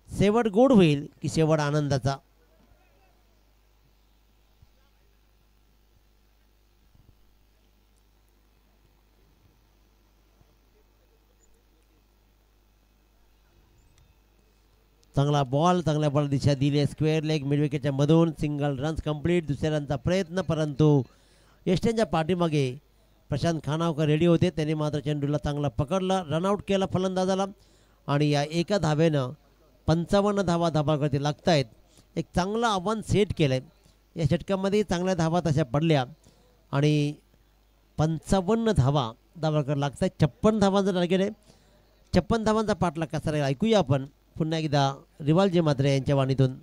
शेवट गोड होईल की शेवट आनंदाचा. चांगला बॉल, चांगल्या बॉल दिशा दिली. स्क्वेअर लेग मिडविकेटच्या मधून सिंगल रन्स कंप्लीट. दुसऱ्या रनचा प्रयत्न, परंतु यष्ट्यांच्या पाठीमागे प्रशांत खानावकर रेडी होते. त्यांनी मात्र चेंडूला चांगला पकडला, रनआउट केला फलंदाजाला आणि या एका धावेनं 55 धावा दाभोळकरती लागत आहेत. एक चांगलं आव्हान सेट केलं आहे. या षटकामध्ये चांगल्या धावा तशा पडल्या आणि 55 धावा दाभोळकर लागत आहेत. 56 धावांचा टार्गेट आहे. 56 धावांचा पाठलाग कसा राहील ऐकूया आपण पुन्हा एकदा रिवालजी मात्रे यांच्या वाणीतून.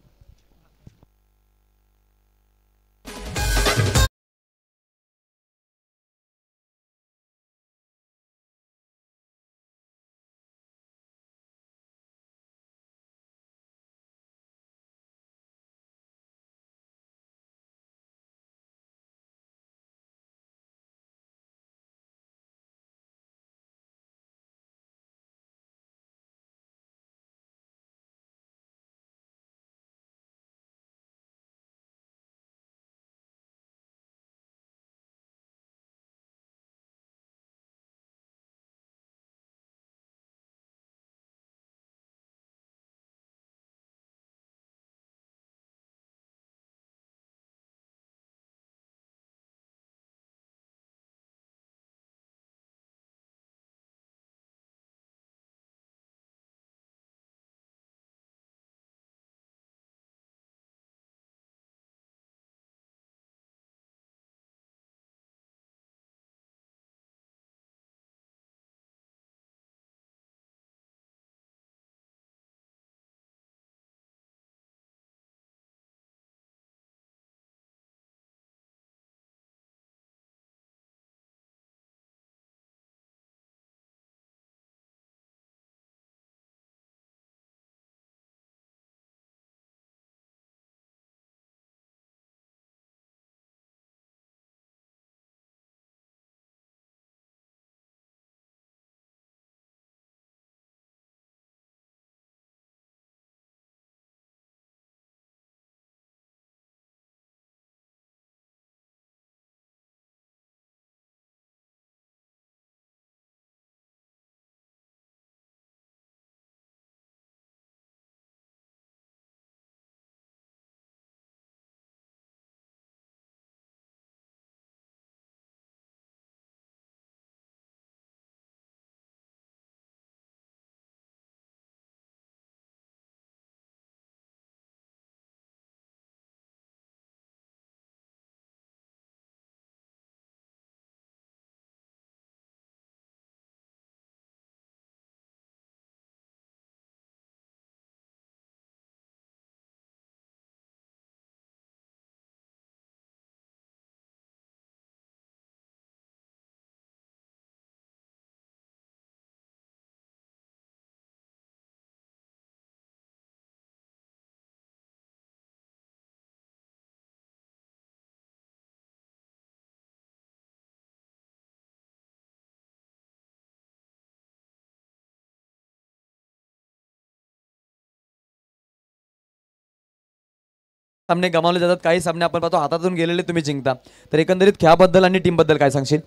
सामने गमावले जातात, काही सामने आपण पाहतो हातातून गेलेले तुम्ही जिंकता. तर एकंदरीत खेळाबद्दल आणि टीमबद्दल काय सांगशील?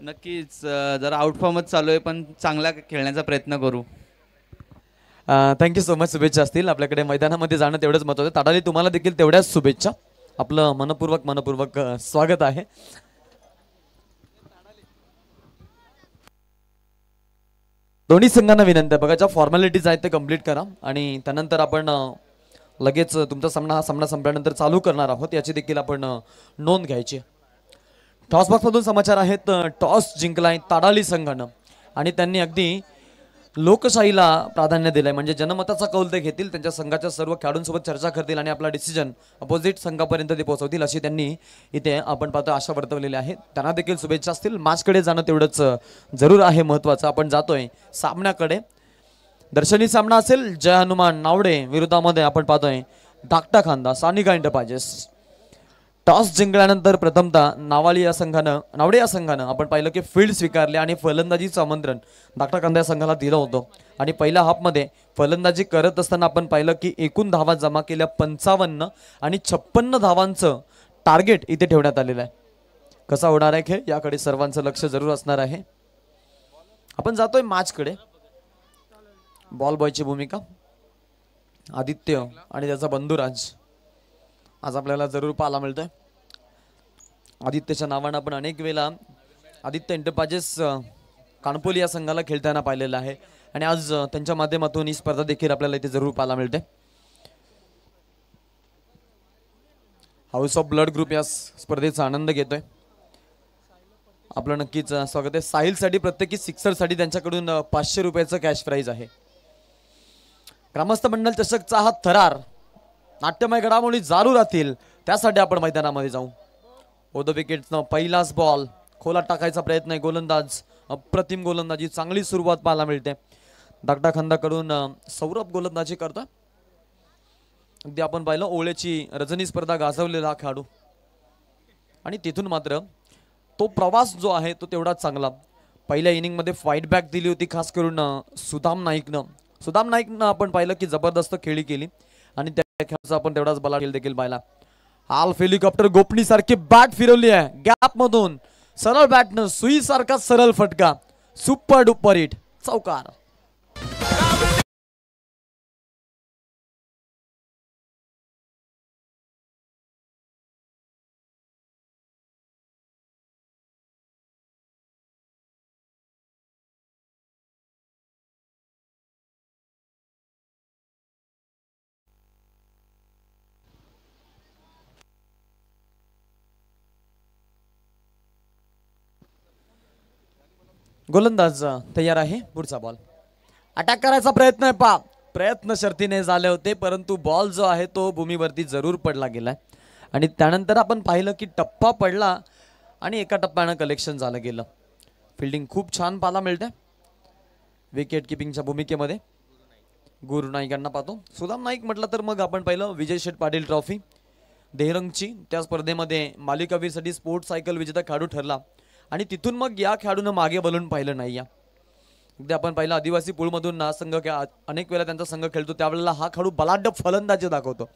नक्कीच जरा आउटफॉर्मच चालू आहे, पण चांगला खेळण्याचा प्रयत्न करू. Thank you so much. शुभेच्छा असतील. आपल्याकडे मैदानामध्ये जाणं तेवढंच महत्त्वाचं. ताडाली तुम्हाला देखील तेवढ्याच शुभेच्छा. आपलं मनपूर्वक स्वागत आहे. दोन्ही संघांना विनंती आहे, बघा ज्या फॉर्मॅलिटीज आहेत ते कम्प्लीट करा आणि त्यानंतर आपण लगेच तुमचा सामना हा सामना संपल्यानंतर चालू करणार आहोत, याची देखील आपण नोंद घ्यायची. टॉस बॉक्समधून समाचार आहेत. टॉस जिंकलाय ताडाली संघानं आणि त्यांनी अगदी लोकशाहीला प्राधान्य दिलंय, म्हणजे जनमताचा कौल ते घेतील, त्यांच्या संघाच्या सर्व खेळाडूंसोबत चर्चा करतील आणि आपला डिसिजन अपोजिट संघापर्यंत ते पोहोचवतील, अशी त्यांनी इथे आपण पाहतो आशा वर्तवलेली आहे. त्यांना देखील शुभेच्छा असतील. मॅचकडे जाणं तेवढंच जरूर आहे महत्त्वाचं. आपण जातोय सामन्याकडे. दर्शनी सामना असेल. जय हनुमान नावडे विरोधामध्ये आपण पाहतोय धाकटा खांदा सानिका एंटरप्राइजेस. टॉस जिंकल्यानंतर प्रथमतः नावडे या संघानं आपण पाहिलं की फील्ड स्वीकारले आणि फलंदाजीचं आमंत्रण धाकटा खांदा या संघाला दिलं होतं आणि पहिल्या हाफमध्ये फलंदाजी करत असताना आपण पाहिलं की एकूण धावा जमा केल्या 55 आणि 56 धावांचं टार्गेट इथे ठेवण्यात आलेलं आहे. कसा होणार आहे खेळ याकडे सर्वांचं लक्ष जरूर असणार आहे. आपण जातोय मॅचकडे. बॉल बॉयची भूमिका आदित्य आणि त्याचा बंधुराज आज आपल्याला जरूर पाहायला मिळतोय. आदित्यच्या नावानं आपण अनेक वेळा आदित्य एंटरप्राइजेस कानपोली या संघाला खेळताना पाहिलेलं आहे आणि आज त्यांच्या माध्यमातून ही स्पर्धा देखील आपल्याला इथे जरूर पाहायला मिळते. हाऊस ऑफ ब्लड ग्रुप या स्पर्धेचा आनंद घेतोय. आपलं नक्कीच स्वागत आहे. साहिलसाठी प्रत्येकी सिक्सरसाठी त्यांच्याकडून 500 रुपयाचं कॅश प्राईज आहे. ग्रामस्थ मंडळ चषकचा हा थरार नाट्यमय घडामोडी चालू राहतील, त्यासाठी आपण मैदानामध्ये जाऊ. ओद विकेटनं पहिलाच बॉल खोला टाकायचा प्रयत्न आहे. गोलंदाज अप्रतिम गोलंदाजी, चांगली सुरुवात पाहायला मिळते. धाकटा खांदाकडून सौरभ गोलंदाजी करतोय. अगदी आपण पाहिलं ओळेची रजनी स्पर्धा गाजवलेला हा खेळाडू आणि तिथून मात्र तो प्रवास जो आहे तो तेवढाच चांगला. पहिल्या इनिंगमध्ये फाईट बॅक दिली होती, खास करून सुदाम नाईकनं आपण पाहिलं की जबरदस्त खेळी केली आणि त्या खेळाचा आपण तेवढाच बला खेळ देखील पाहिला. हाल्फ हेलिकॉप्टर गोपनी सारखी बॅट फिरवली आहे गॅप मधून, सरळ बॅटनं सुई सारखा सरळ फटका, सुपर डुपर हिट, चौकार. गोलंदाज तयार आहे. पुढचा बॉल अटॅक करायचा प्रयत्न आहे. प्रयत्न शर्तीने झाले होते, परंतु बॉल जो आहे तो भूमीवरती जरूर पडला गेलाय आणि त्यानंतर आपण पाहिलं की टप्पा पडला आणि एका टप्प्यानं कलेक्शन झालं गेलं. फिल्डिंग खूप छान पाहायला मिळते. विकेट किपिंगच्या भूमिकेमध्ये गुरु नाईकांना पाहतो. सुदाम नाईक म्हटलं तर मग आपण पाहिलं विजय शेठ पाटील ट्रॉफी देहरंगची, त्या स्पर्धेमध्ये मालिकावीरसाठी स्पोर्ट्स सायकल विजेता खेळाडू ठरला आणि तिथून मग या खेळाडूनं मागे वळून पाहिलं नाही. अगदी आपण पाहिलं आदिवासी पूलमधून हा संघ अनेक वेळा त्यांचा संघ खेळतो, त्यावेळेला हा खेळाडू बलाढ्य फलंदाजी दाखवतो.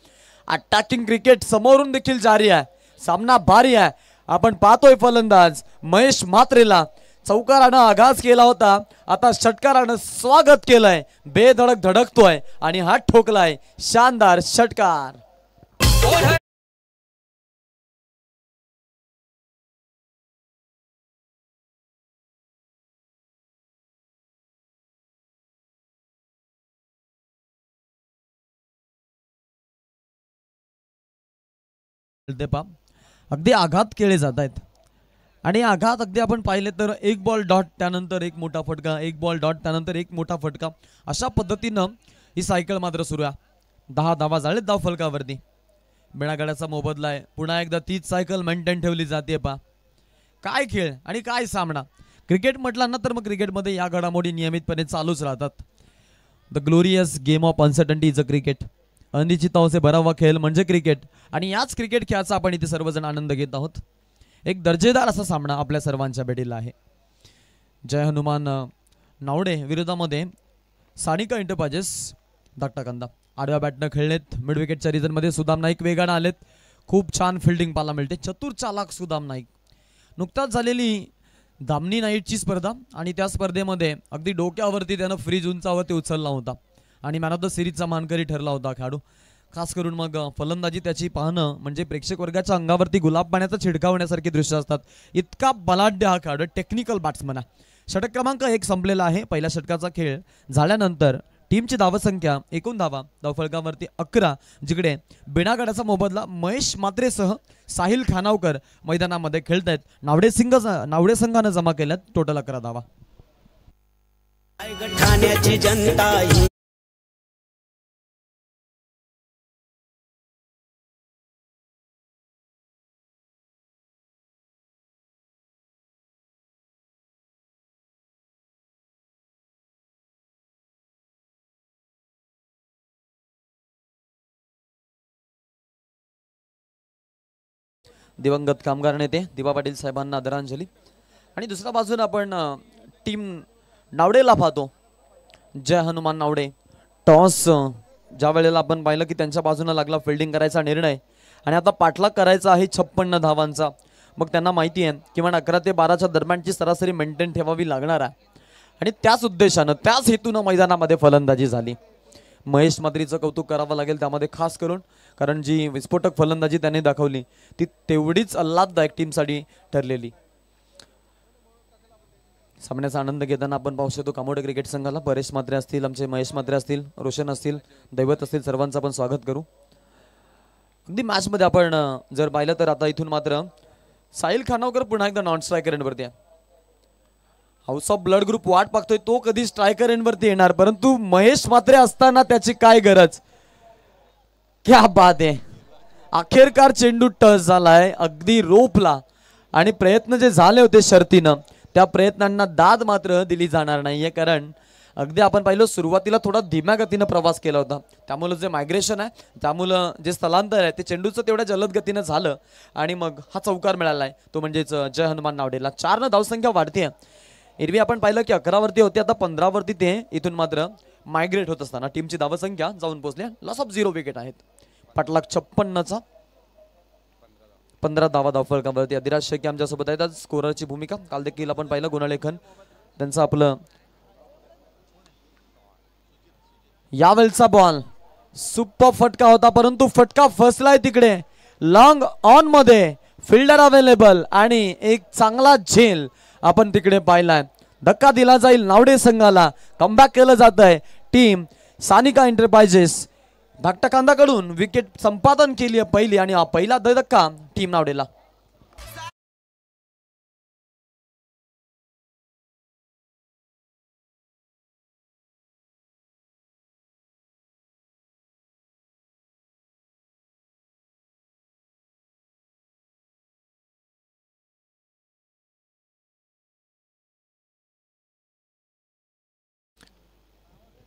अटॅकिंग क्रिकेट समोरून देखील जारी आहे. सामना भारी आहे. आपण पाहतोय फलंदाज महेश म्हात्रेला चौकारानं आघात केला होता, आता षटकारानं स्वागत केलंय. बेधडक धडकतोय आणि हात ठोकलाय. शानदार षटकार. अगदी आघात केले जात आहेत आणि आघात अगदी आपण पाहिले तर एक बॉल डॉट त्यानंतर एक मोठा फटका, एक बॉल डॉट त्यानंतर एक मोठा फटका, अशा पद्धतीनं ही सायकल मात्र सुरू आहे. 10 धावा झालेत धाव फलकावरती. बिणागाड्याचा मोबदला आहे. पुन्हा एकदा तीच सायकल मेंटेन ठेवली जाते. काय खेळ आणि काय सामना. क्रिकेट म्हटलं ना तर मग क्रिकेटमध्ये या घडामोडी नियमितपणे चालूच राहतात. The glorious game of uncertainty is a cricket. अनिश्चितताओं से भरा हुआ खेळ म्हणजे क्रिकेट आणि याच क्रिकेट खेळाचा आपण इथे सर्वजण आनंद घेत आहोत. एक दर्जेदार असा सामना आपल्या सर्वांच्या भेटीला आहे. जय हनुमान नावडे विरोधामध्ये सानिका एंटरप्राइजेस धाकटा कांदा. आडव्या बॅटनं खेळलेत. मिड विकेटच्या रिझनमध्ये सुदाम नाईक वेगानं आलेत. खूप छान फिल्डिंग पाहायला मिळते. चतुर चालाक सुदाम नाईक. नुकताच झालेली दामनी नाईटची स्पर्धा आणि त्या स्पर्धेमध्ये अगदी डोक्यावरती त्यानं फ्रीज उंचावरती उचलला होता आणि मॅन ऑफ द सिरीजचा मानकरी ठरला होता खेळाडू. खास करून मग फलंदाजी त्याची पाहणं म्हणजे प्रेक्षक वर्गाच्या अंगावरती गुलाब पाण्याचा छिडकाव होण्यासारखी दृश्य असतात. इतका बलाढ्य हा खेळाडू, टेक्निकल बॅट्समन आहे. षटक क्रमांक 1 संपलेला आहे. पहिल्या षटकाचा खेळ झाल्यानंतर टीमची धावसंख्या एकूण धावा धावफलकावरती 11, जिकडे बिनागडाचा मोबदला महेश मात्रेसह साहिल खानावकर मैदानामध्ये खेळत आहेत. नावडे संघानं जमा केल्यात टोटल 11 धावा. ठाण्याची जनता दिवंगत कामगार नेते दिवा पाटील साहेबांना आदरांजली. आणि दुसऱ्या बाजूने आपण टीम नावडेला पाहतो. जय हनुमान नावडे. टॉस ज्या वेळेला आपण पाहिलं की त्यांच्या बाजूने लागला फिल्डिंग करायचा निर्णय आणि आता पाठलाग करायचा आहे 56 धावांचा. मग त्यांना माहिती आहे किमान 11 ते 12च्या दरम्यानची सरासरी मेंटेन ठेवावी लागणार आहे आणि त्याच उद्देशानं त्याच हेतूनं मैदानामध्ये फलंदाजी झाली. महेश मात्रीचं कौतुक करावं लागेल त्यामध्ये, खास करून कारण जी विस्फोटक फलंदाजी त्यांनी दाखवली ती तेवढीच आल्हाददायक टीमसाठी ठरलेली. सामन्याचा आनंद घेताना आपण पाहू शकतो कामोडे क्रिकेट संघाला परेश मात्रे असतील, आमचे महेश मात्रे असतील, रोशन असतील, दैवत असतील, सर्वांचं आपण स्वागत करू. अगदी मॅचमध्ये आपण जर पाहिलं तर आता इथून मात्र साहिल खानावकर पुन्हा एकदा नॉन स्ट्रायकर एंडवरती आहे. हाऊस ऑफ ब्लड ग्रुप वाट पाहतोय तो कधी स्ट्रायकर एंडवरती येणार, परंतु महेश मात्रे असताना त्याची काय गरज. क्या बात आहे. अखेरकार चेंडू टच झालाय अगदी रोपला आणि प्रयत्न जे झाले होते शर्तीनं त्या प्रयत्नांना दाद मात्र दिली जाणार नाहीये. कारण अगदी आपण पाहिलं सुरुवातीला थोडा धीम्या गतीनं प्रवास केला होता, त्यामुळे जे मायग्रेशन आहे त्यामुळं जे स्थलांतर आहे ते चेंडूचं तेवढ्या जलद गतीनं झालं आणि मग हा चौकार मिळालाय तो म्हणजेच जय हनुमान नावडेला. 4 न धावसंख्या वाढते. एरवी आपण पाहिलं की 11 वरती होते, आता 15 वरती ते इथून मात्र मायग्रेट होत असताना टीमची धावसंख्या जाऊन पोहोचल्या. लॉस ऑफ 0 विकेट आहेत. पाठलाग 56चा 15 धावा धावफलकावरती. अधिराज शेळके आमच्यासोबत आहेत. आज स्कोररची भूमिका काल देखील आपण पाहिलं गुणलेखन त्यांचं आपलं. यावेळचा बॉल सुपर फटका होता परंतु फटका फसलाय तिकडे लॉंग ऑन मध्ये. फिल्डर अवेलेबल आणि एक चांगला झेल आपण तिकडे पाहिलाय. धक्का दिला जाईल नावडे संघाला. कमबॅक केलं जात आहे. टीम सानिका एंटरप्राइजेस धाकटा कांदाकडून विकेट संपादन केली आहे पहिली आणि हा पहिला धक्का टीम नावडेला.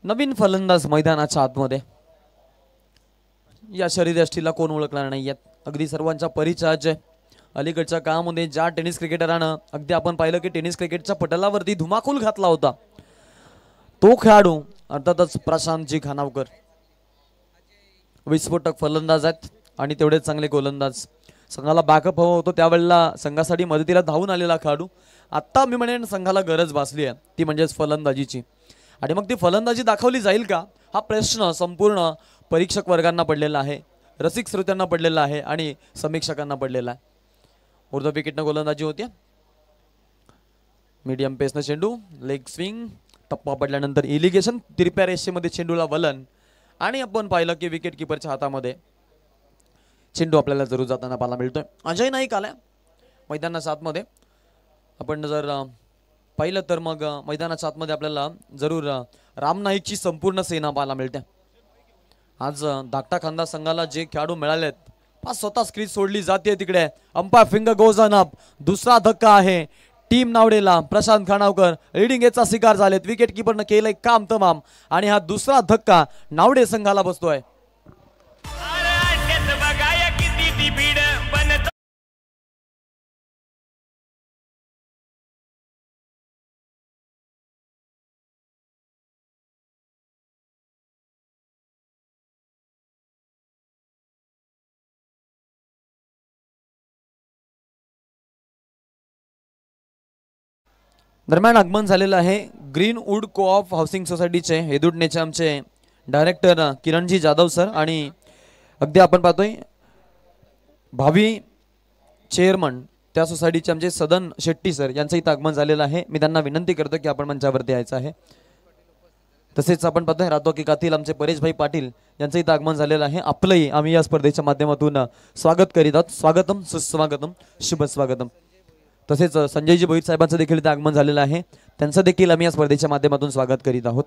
नवीन फलंदाज मैदानाच्या आतमध्ये. या शरीरयष्टीला कोण ओळखणार नाहीयेत. अगदी सर्वांच्या परिचयाचे. अलीकडच्या काळामध्ये ज्या टेनिस क्रिकेटरानं अगदी आपण पाहिलं की टेनिस क्रिकेटच्या पटलावरती धुमाकूल घातला होता तो खेळाडू अर्थातच प्रशांतजी खानावकर. विस्फोटक फलंदाज आहेत आणि तेवढेच चांगले गोलंदाज. संघाला बॅकअप हवं होतं त्यावेळेला संघासाठी मदतीला धावून आलेला खेळाडू. आत्ता मी म्हणेन संघाला गरज भासली आहे ती म्हणजेच फलंदाजीची. आणि मग ती फलंदाजी दाखवली जाईल का हा प्रश्न संपूर्ण परीक्षक वर्गांना पडलेला आहे, रसिक श्रोत्यांना पडलेला आहे आणि समीक्षकांना पडलेला आहे. उर्ध्व विकेटनं गोलंदाजी होती. मीडियम पेसनं चेंडू, लेग स्विंग, टप्पा पडल्यानंतर इलिगेशन, तिरप्या रेषेमध्ये चेंडूला वलन आणि आपण पाहिलं की विकेट किपरच्या हातामध्ये चेंडू आपल्याला जरूर जाताना पाहायला मिळतोय. अजय नाईक आलाय मैदानाच्या आतमध्ये. आपण जर पाहिलं तर मग मैदानाच्या आतमध्ये आपल्याला जरूर राम नाईकची संपूर्ण सेना पाहायला मिळते. आज धाकटा खांदा संघाला जे खेळाडू मिळालेत स्वतः स्क्रीज सोडली जाते तिकडे. Umpire finger goes on up. दुसरा धक्का आहे टीम नावडेला. प्रशांत खानावकर रीडिंग एचा शिकार झालेत. विकेट किपरनं केलंय काम तमाम आणि हा दुसरा धक्का नावडे संघाला बसतोय. दरम्यान आगमन झालेलं आहे ग्रीनवूड कोऑप हाऊसिंग सोसायटीचे हेदुडनेचे आमचे डायरेक्टर किरणजी जाधव सर आणि अगदी आपण पाहतोय भावी चेअरमन त्या सोसायटीचे आमचे सदन शेट्टी सर यांचं इथं आगमन झालेलं आहे. मी त्यांना विनंती करतो की आपण मंचावरती यायचं आहे. तसेच आपण पाहतोय रातोकिकातील आमचे परेशभाई पाटील यांचं इथं आगमन झालेलं आहे. आपलंही आम्ही या स्पर्धेच्या माध्यमातून स्वागत करीत आहोत. स्वागतम सुस्वागतम शुभ स्वागतम. तसेच संजयजी भोईर साहेबांचं देखील इथं आगमन झालेलं आहे. त्यांचं देखील आम्ही या स्पर्धेच्या माध्यमातून स्वागत करीत आहोत.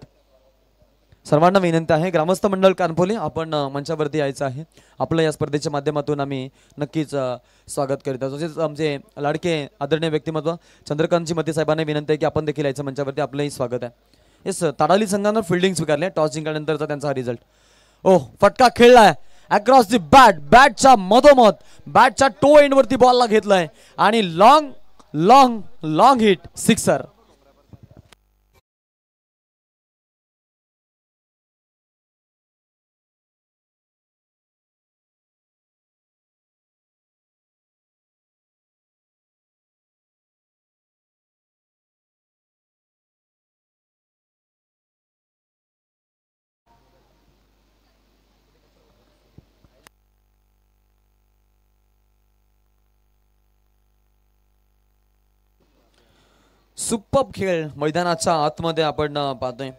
सर्वांना विनंती आहे ग्रामस्थ मंडळ कानपोली आपण मंचावरती यायचं आहे. आपलं या स्पर्धेच्या माध्यमातून आम्ही नक्कीच स्वागत करीत आहोत. तसेच आमचे लाडके आदरणीय व्यक्तिमत्व चंद्रकांतजी मते साहेबांना विनंती आहे की आपण देखील यायचं मंचावरती. आपलंही स्वागत आहे. येस ताडाली संघानं फिल्डिंग स्वीकारली टॉस जिंकल्यानंतरचा त्यांचा हा रिझल्ट. फटका खेळलाय अक्रॉस दी बॅटच्या मधोमध बॅटच्या टो एंड वरती बॉलला घेतलाय आणि long long long hit sixer. Superb खेळ मैदानाच्या आतमध्ये आपण पाहतोय.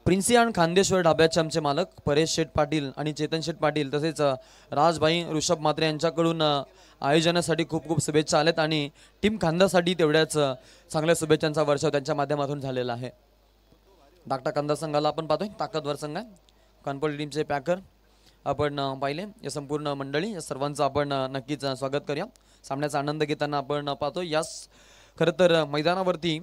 प्रिन्सी आणि खांदेश्वर ढाब्याचे आमचे मालक परेश शेठ पाटील आणि चेतन शेठ पाटील तसेच राजभाई ऋषभ म्हात्रे यांच्याकडून आयोजनासाठी खूप खूप शुभेच्छा आल्यात आणि टीम खांदासाठी तेवढ्याच चांगल्या शुभेच्छांचा वर्षाव त्यांच्या माध्यमातून झालेला आहे. धाकटा कांदा संघाला आपण पाहतोय ताकदवर संघ आहे. कानपोली टीमचे पॅकर आपण पाहिले. या संपूर्ण मंडळी या सर्वांचं आपण नक्कीच स्वागत करूया. सामन्याचा आनंद घेताना आपण पाहतो. यास खरं तर मैदानावरती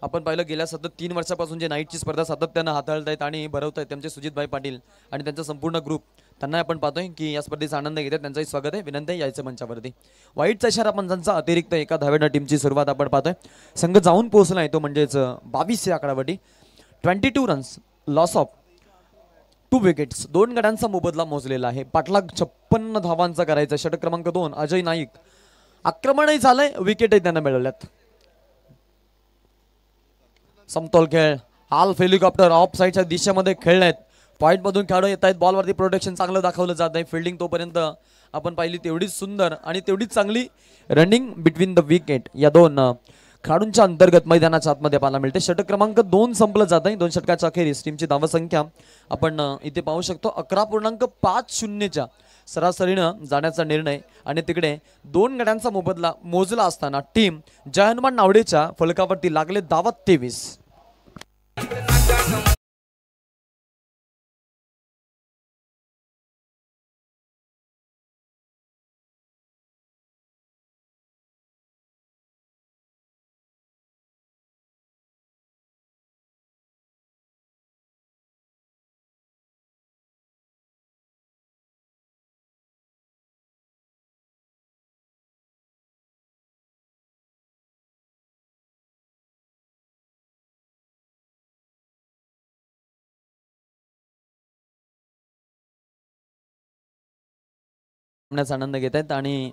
आपण पाहिलं गेल्या सतत 3 वर्षापासून जे नाईटची स्पर्धा सातत्यानं हाताळत आहेत आणि भरवत आहेत त्यांचे सुजितभाई पाटील आणि त्यांचा संपूर्ण ग्रुप त्यांना आपण पाहतोय की या स्पर्धेचा आनंद घेतात. त्यांचंही स्वागत आहे. विनंती आहे यायचं मंचावरती. वाईटचा इशारा पंचांचा अतिरिक्त एका धावेनं टीमची सुरुवात आपण पाहतोय. संघ जाऊन पोहोचला आहे तो म्हणजेच 22 आकडावाटी 22 रन्स लॉस ऑफ 2 विकेट्स 2 गड्यांचा मोबदला मोजलेला आहे. पाटलाग 56 धावांचा करायचा. षटक क्रमांक 2 अजय नाईक. आक्रमणही झालंय विकेटही त्यांना मिळवल्यात. समतोल खेळ हाल्फ हेलिकॉप्टर ऑफ साईडच्या दिशेमध्ये खेळलेत. पॉईंट मधून खेळाडू येत आहेत. बॉलवरती प्रोटेक्शन चांगलं दाखवलं जात आहे. फिल्डिंग तोपर्यंत आपण पाहिली तेवढीच सुंदर आणि तेवढीच चांगली रनिंग बिटवीन द विकेट या दोन खेळाडूंच्या अंतर्गत मैदानाच्या आतमध्ये पाहायला मिळते. षटक क्रमांक 2 संपलं जात आहे. 2 षटकाच्या अखेरीस टीमची धावसंख्या आपण इथे पाहू शकतो 11.50 सरासरीनं जाण्याचा निर्णय आणि तिकडे 2 गड्यांचा मोबदला मोजला असताना टीम जय हनुमान नावडेच्या फलकावरती लागले धावा 23. आनंद घेत आहेत आणि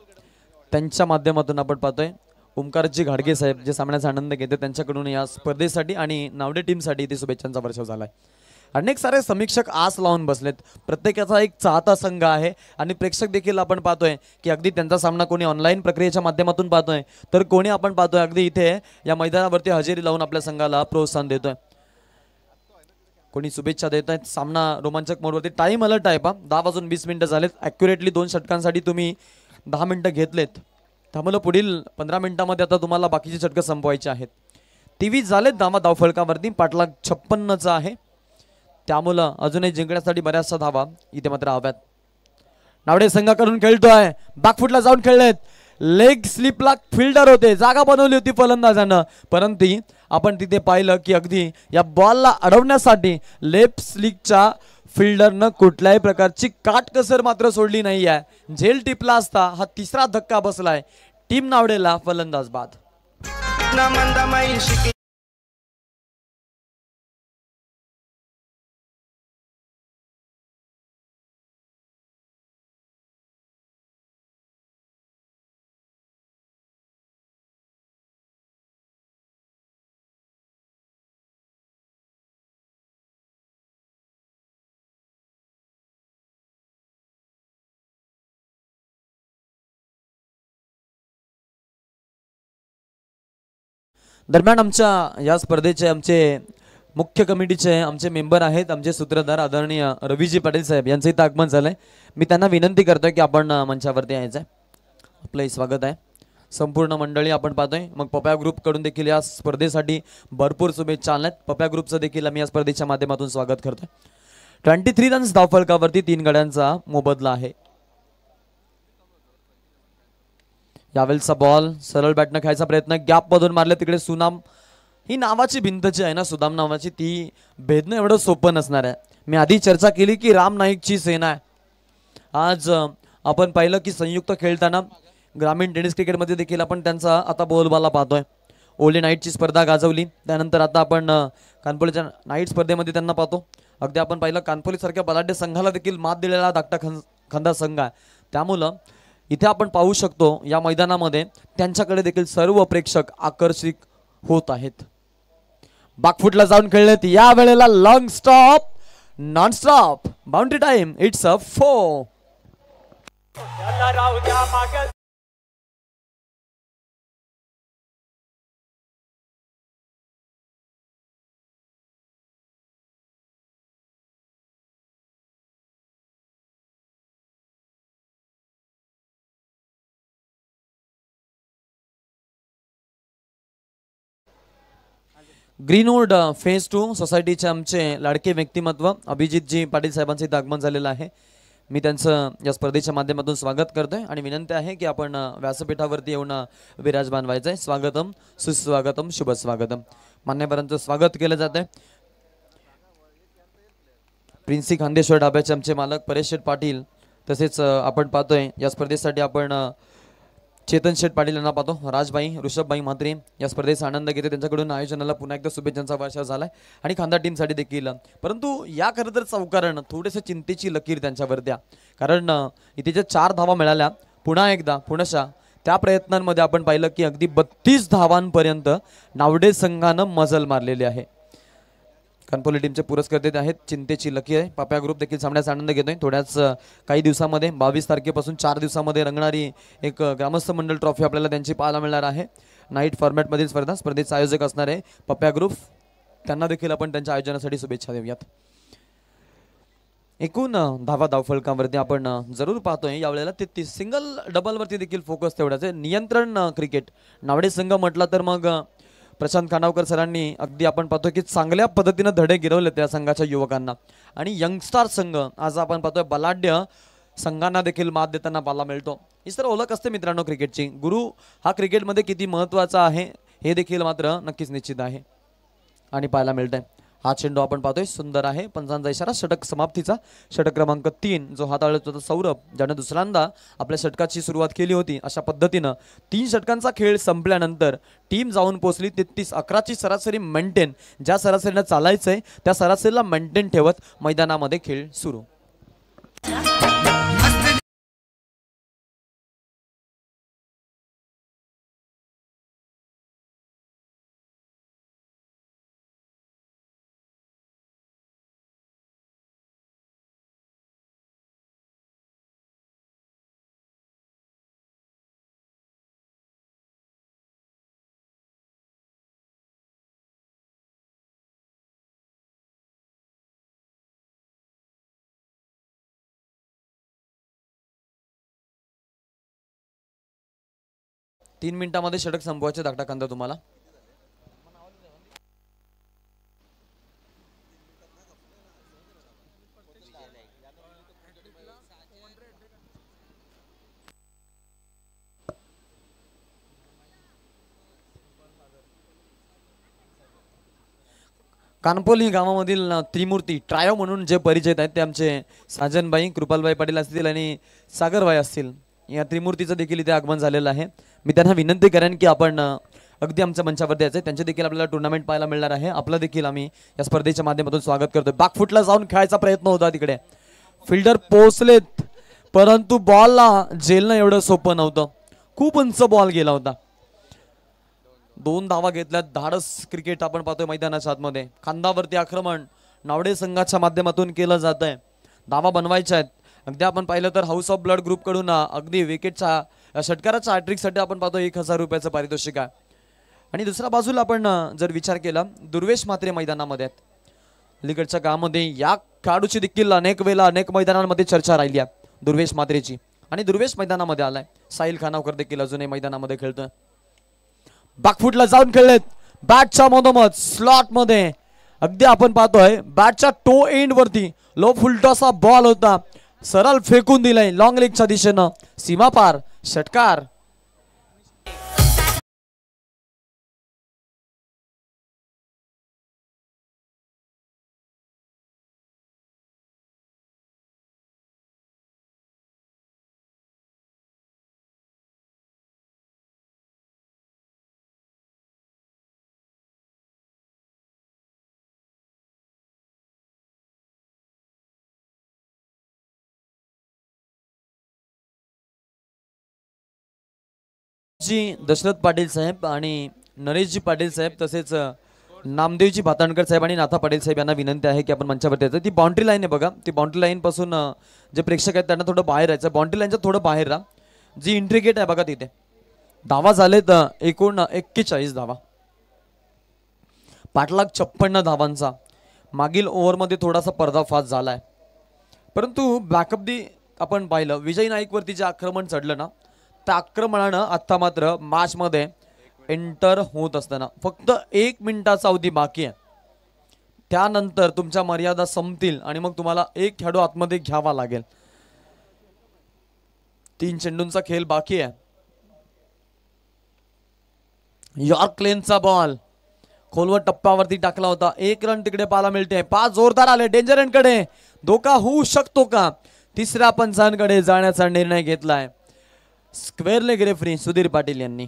त्यांच्या माध्यमातून आपण पाहतोय ओमकारजी घाडगे साहेब जे सामन्याचा आनंद घेतात त्यांच्याकडून या स्पर्धेसाठी आणि नावडे टीमसाठी इथे शुभेच्छांचा वर्षाव झालाय. अनेक सारे समीक्षक आस लावून बसलेत. प्रत्येकाचा एक चाहता संघ आहे आणि प्रेक्षक देखील आपण पाहतोय की अगदी त्यांचा सामना कोणी ऑनलाईन प्रक्रियेच्या माध्यमातून पाहतोय तर कोणी आपण पाहतोय अगदी इथे या मैदानावरती हजेरी लावून आपल्या संघाला प्रोत्साहन देतोय. कोणी शुभेच्छा देत आहेत. सामना रोमांचक मोडवरती. टाइम अलर्ट आहे पा 10:20 झालेत. ॲक्युरेटली 2 षटकांसाठी तुम्ही 10 मिनिटं घेतलेत. त्यामुळे पुढील 15 मिनिटांमध्ये आता तुम्हाला बाकीचे षटकं संपवायचे आहेत. 23 झालेत धावा धावफलकावरती. पाटलाग 56चा आहे. त्यामुळं अजूनही जिंकण्यासाठी बऱ्याचशा धावा इथे मात्र हव्यात. नावडे संघाकडून खेळतोय. बॅकफुटला जाऊन खेळलेत. लेग स्लिपला फिल्डर होते. जागा बनवली होती फलंदाजानं परंतु आपण तिथे पाहिलं की अगदी या बॉलला अडवण्यासाठी लेफ्ट स्लिकच्या फिल्डरनं कुठल्याही प्रकारची काटकसर मात्र सोडली नाही आहे. झेल टिपला असता हा 3रा धक्का बसलाय. टीम नावडेला फलंदाज बाद. दरम्यान आमच्या या स्पर्धेचे आमचे मुख्य कमिटीचे आमचे मेंबर आहेत, आमचे सूत्रधार आदरणीय रवीजी पाटील साहेब यांचं इथं आगमन झालंय. मी त्यांना विनंती करतोय की आपण मंचावरती यायचं आहे. आपलंही स्वागत आहे. संपूर्ण मंडळी आपण पाहतोय. मग पप्या ग्रुपकडून देखील या स्पर्धेसाठी भरपूर शुभेच्छा आल्यात. पप्या ग्रुपचं देखील आम्ही या स्पर्धेच्या माध्यमातून स्वागत करतोय. 23 रन्स धावफलकावरती 3 गड्यांचा मोबदला आहे. यावेळेचा बॉल सरळ बॅटनं खायचा प्रयत्न, गॅप मधून मारले. तिकडे सुनाम ही नावाची भिंत जी आहे ना, सुदाम नावाची, ती भेदणं एवढं सोपं नसणार आहे. मी आधी चर्चा केली की राम नाईकची सेना आहे. आज आपण पाहिलं की संयुक्त खेळताना ग्रामीण टेनिस क्रिकेटमध्ये देखील आपण त्यांचा आता बोलबाला पाहतोय. ओली नाईटची स्पर्धा गाजवली, त्यानंतर आता आपण कानपोलीच्या नाईट स्पर्धेमध्ये त्यांना पाहतो. अगदी आपण पाहिलं कानपोलीसारख्या बलाढ्य संघाला देखील मात दिलेला धाकटा खंदा संघ आहे. त्यामुळं इथे आपण पाहू शकतो या मैदानामध्ये त्यांच्याकडे देखील सर्व प्रेक्षक आकर्षित होत आहेत. बॅकफुटला जाऊन खेळलेत. या वेळेला long stop, non stop, boundary time, it's a 4. Greenwood phase 2 सोसायटीचे आमचे लाडके व्यक्तिमत्व अभिजितजी पाटील साहेबांचे इथं आगमन झालेलं आहे. मी त्यांचं या स्पर्धेच्या माध्यमातून स्वागत करतोय आणि विनंती आहे की आपण व्यासपीठावरती येऊन विराजमान व्हायचंय. स्वागतम, सुस्वागतम, शुभ स्वागतम. मान्यवरांचं स्वागत केलं जात आहे. प्रिन्सी खांदेश्वर ढाब्याचे आमचे मालक परेश शेठ पाटील, तसेच आपण पाहतोय या स्पर्धेसाठी आपण चेतन शेठ पाटील यांना पाहतो. राजबाई, ऋषभबाई म्हात्रे या स्पर्धेचा आनंद घेते. त्यांच्याकडून आयोजनाला पुन्हा एकदा शुभेच्छांचा वर्षाव झालाय आणि खांदा टीमसाठी देखील. परंतु या खरं तर चौकारण थोडेसे चिंतेची लकीर त्यांच्यावर द्या, कारण इथे ज्या 4 धावा मिळाल्या पुन्हा एकदा पुणशा त्या प्रयत्नांमध्ये आपण पाहिलं की अगदी 32 धावांपर्यंत नावडे संघानं मजल मारलेली आहे. कणपोली टीमचे पुरस्कर्ते आहेत चिंतेची लकी आहे. पाप्या ग्रुप देखील सामन्याचा आनंद घेतोय. थोड्याच काही दिवसामध्ये 22 तारखेपासून 4 दिवसामध्ये रंगणारी एक ग्रामस्थ मंडळ ट्रॉफी आपल्याला त्यांची पाहायला मिळणार आहे. नाईट फॉर्मॅटमधील स्पर्धेचे आयोजक असणार आहे पप्या ग्रुप. त्यांना देखील आपण त्यांच्या आयोजनासाठी शुभेच्छा देऊयात. एकूण धावफलकावरती आपण जरूर पाहतोय यावेळेला 33 सिंगल डबलवरती देखील फोकस तेवढाच आहे. नियंत्रण क्रिकेट नावडे संघ म्हटला तर मग प्रशांत खानावकर सरांनी अगदी आपण पाहतो की चांगल्या पद्धतीने धडे गिरवले त्या संघाच्या युवकांना. आणि यंगस्टार संघ आज आपण पाहतोय बलाढ्य संघांना देखील मात देताना पाहायला मिळतो. ही तर ओळख असते मित्रांनो क्रिकेटची. गुरु हा क्रिकेटमध्ये किती महत्त्वाचा आहे हे देखील मात्र नक्कीच निश्चित आहे आणि पाहायला मिळतंय. हा चेंडू आपण पाहतोय सुंदर आहे. पंचांचा इशारा, षटक समाप्तीचा. षटक क्रमांक 3 जो हाताळत होता सौरभ, ज्याने दुसऱ्यांदा आपल्या षटकाची सुरुवात केली होती. अशा पद्धतीनं 3 षटकांचा खेळ संपल्यानंतर टीम जाऊन पोहोचली 33-11ची सरासरी मेंटेन. ज्या सरासरीनं चालायचंय त्या सरासरीला मेंटेन ठेवत मैदानामध्ये खेळ सुरू. तीन मिनिटांमध्ये षटक संपवायचे धाकटा कांदा तुम्हाला. कानपोली गावामधील त्रिमूर्ती ट्रायो म्हणून जे परिचित आहेत ते आमचे साजनबाई, कृपालबाई पाटील असतील आणि सागरबाई असतील. या त्रिमूर्तीचं देखील इथे आगमन झालेलं आहे. मी त्यांना विनंती करेन की आपण अगदी आमच्या मंचावरती यायचं. त्यांचे देखील आपल्याला टुर्नामेंट पाहायला मिळणार आहे. आपलं देखील आम्ही या स्पर्धेच्या माध्यमातून स्वागत करतोय. बॅकफुटला जाऊन खेळायचा प्रयत्न होता. तिकडे फिल्डर पोहोचलेत, परंतु बॉलला झेलणं एवढं सोपं नव्हतं. खूप उंच बॉल गेला होता. 2 धावा घेतल्यात. धाडस क्रिकेट आपण पाहतोय मैदानाच्या आतमध्ये. खांदावरती आक्रमण नावडे संघाच्या माध्यमातून केलं जात आहे. धावा बनवायच्या आहेत. अगदी आपण पाहिलं तर हाऊस ऑफ ब्लड ग्रुप कडून अगदी विकेटच्या षटकाराच्या हॅट्रिकसाठी आपण पाहतो 1000 रुपयाचं पारितोषिक आहे. आणि दुसऱ्या बाजूला आपण जर विचार केला दुर्वेश म्हात्रे मैदानामध्ये आहेत. अलीकडच्या काळामध्ये या खेळाडूची देखील अनेक वेळेला अनेक मैदानांमध्ये चर्चा राहिली आहे दुर्वेश म्हात्रेची. आणि दुर्वेश मैदानामध्ये आलाय. साहिल खानावकर देखील अजूनही मैदानामध्ये खेळतोय. बॅकफुटला जाऊन खेळलेत बॅटच्या मधोमध स्लॉट मध्ये. अगदी आपण पाहतोय बॅटच्या टो एंड वरती लो फुलटॉसा बॉल होता, सरळ फेकून दिलाय लॉंग लेगच्या दिशेनं, सीमा पार षटकार. जी दशरथ पाटील साहेब आणि नरेशजी पाटील साहेब तसेच नामदेवजी भातांडकर साहेब आणि नाथा पाटील साहेब यांना विनंती आहे की आपण मंचावरती यायचं. ती बाउंड्री लाईन आहे बघा, ती बाउंड्री लाईन पासून जे प्रेक्षक आहेत त्यांना थोडं बाहेर यायचं. बाउंड्री लाईनच्या थोडं बाहेर राहा. जी एंट्री गेट आहे बघा तिथे. धावा झालेत एकूण 41 धावा, पाठलाग 56 धावांचा. मागील ओव्हरमध्ये थोडासा पर्दाफाश झालाय, परंतु बॅकअप दी आपण पाहिलं विजय नाईक वरती जे आक्रमण चढलं ना त्या आक्रमणानं आता मात्र मॅच मध्ये एंटर होत असताना फक्त 1 मिनिटाचा अवधी बाकी आहे. त्यानंतर तुमच्या मर्यादा संपतील आणि मग तुम्हाला एक खेळाडू आतमध्ये घ्यावा लागेल. 3 चेंडूंचा खेळ बाकी आहे. यॉर्क लेनचा बॉल खोलवर टप्प्यावरती टाकला होता. 1 रन तिकडे पाहायला मिळते. 5 जोरदार आले डेंजर एंड कडे. धोका होऊ शकतो का? तिसऱ्या पंचांकडे जाण्याचा निर्णय घेतलाय square leg referee Sudhir Patil यांनी.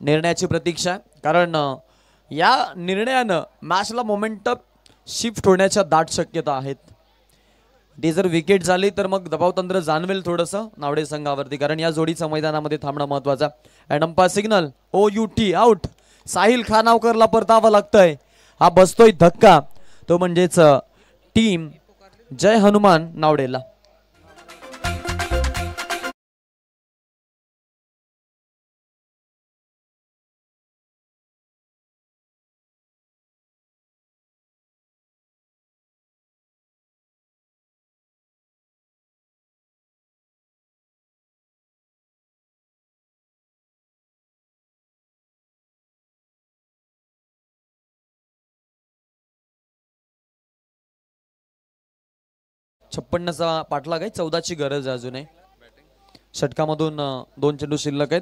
निर्णयाची प्रतीक्षा कारण या निर्णयानं मॅचला मोमेंटम शिफ्ट होण्याच्या दाट शक्यता आहेत. ती जर विकेट झाली तर मग दबावतंत्र जाणवेल थोडंसं नावडे संघावरती, कारण या जोडीचं मैदानामध्ये थांबणं महत्वाचं. And umpire signal OUT out. Sahil खानावकरला परतावं लागतंय. हा बसतोय धक्का, तो म्हणजेच टीम जय हनुमान नावडेला. छप्पन्नचा पाठलाग आहे. 14ची गरज आहे अजूनही. षटकामधून 2 चेंडू शिल्लक आहेत.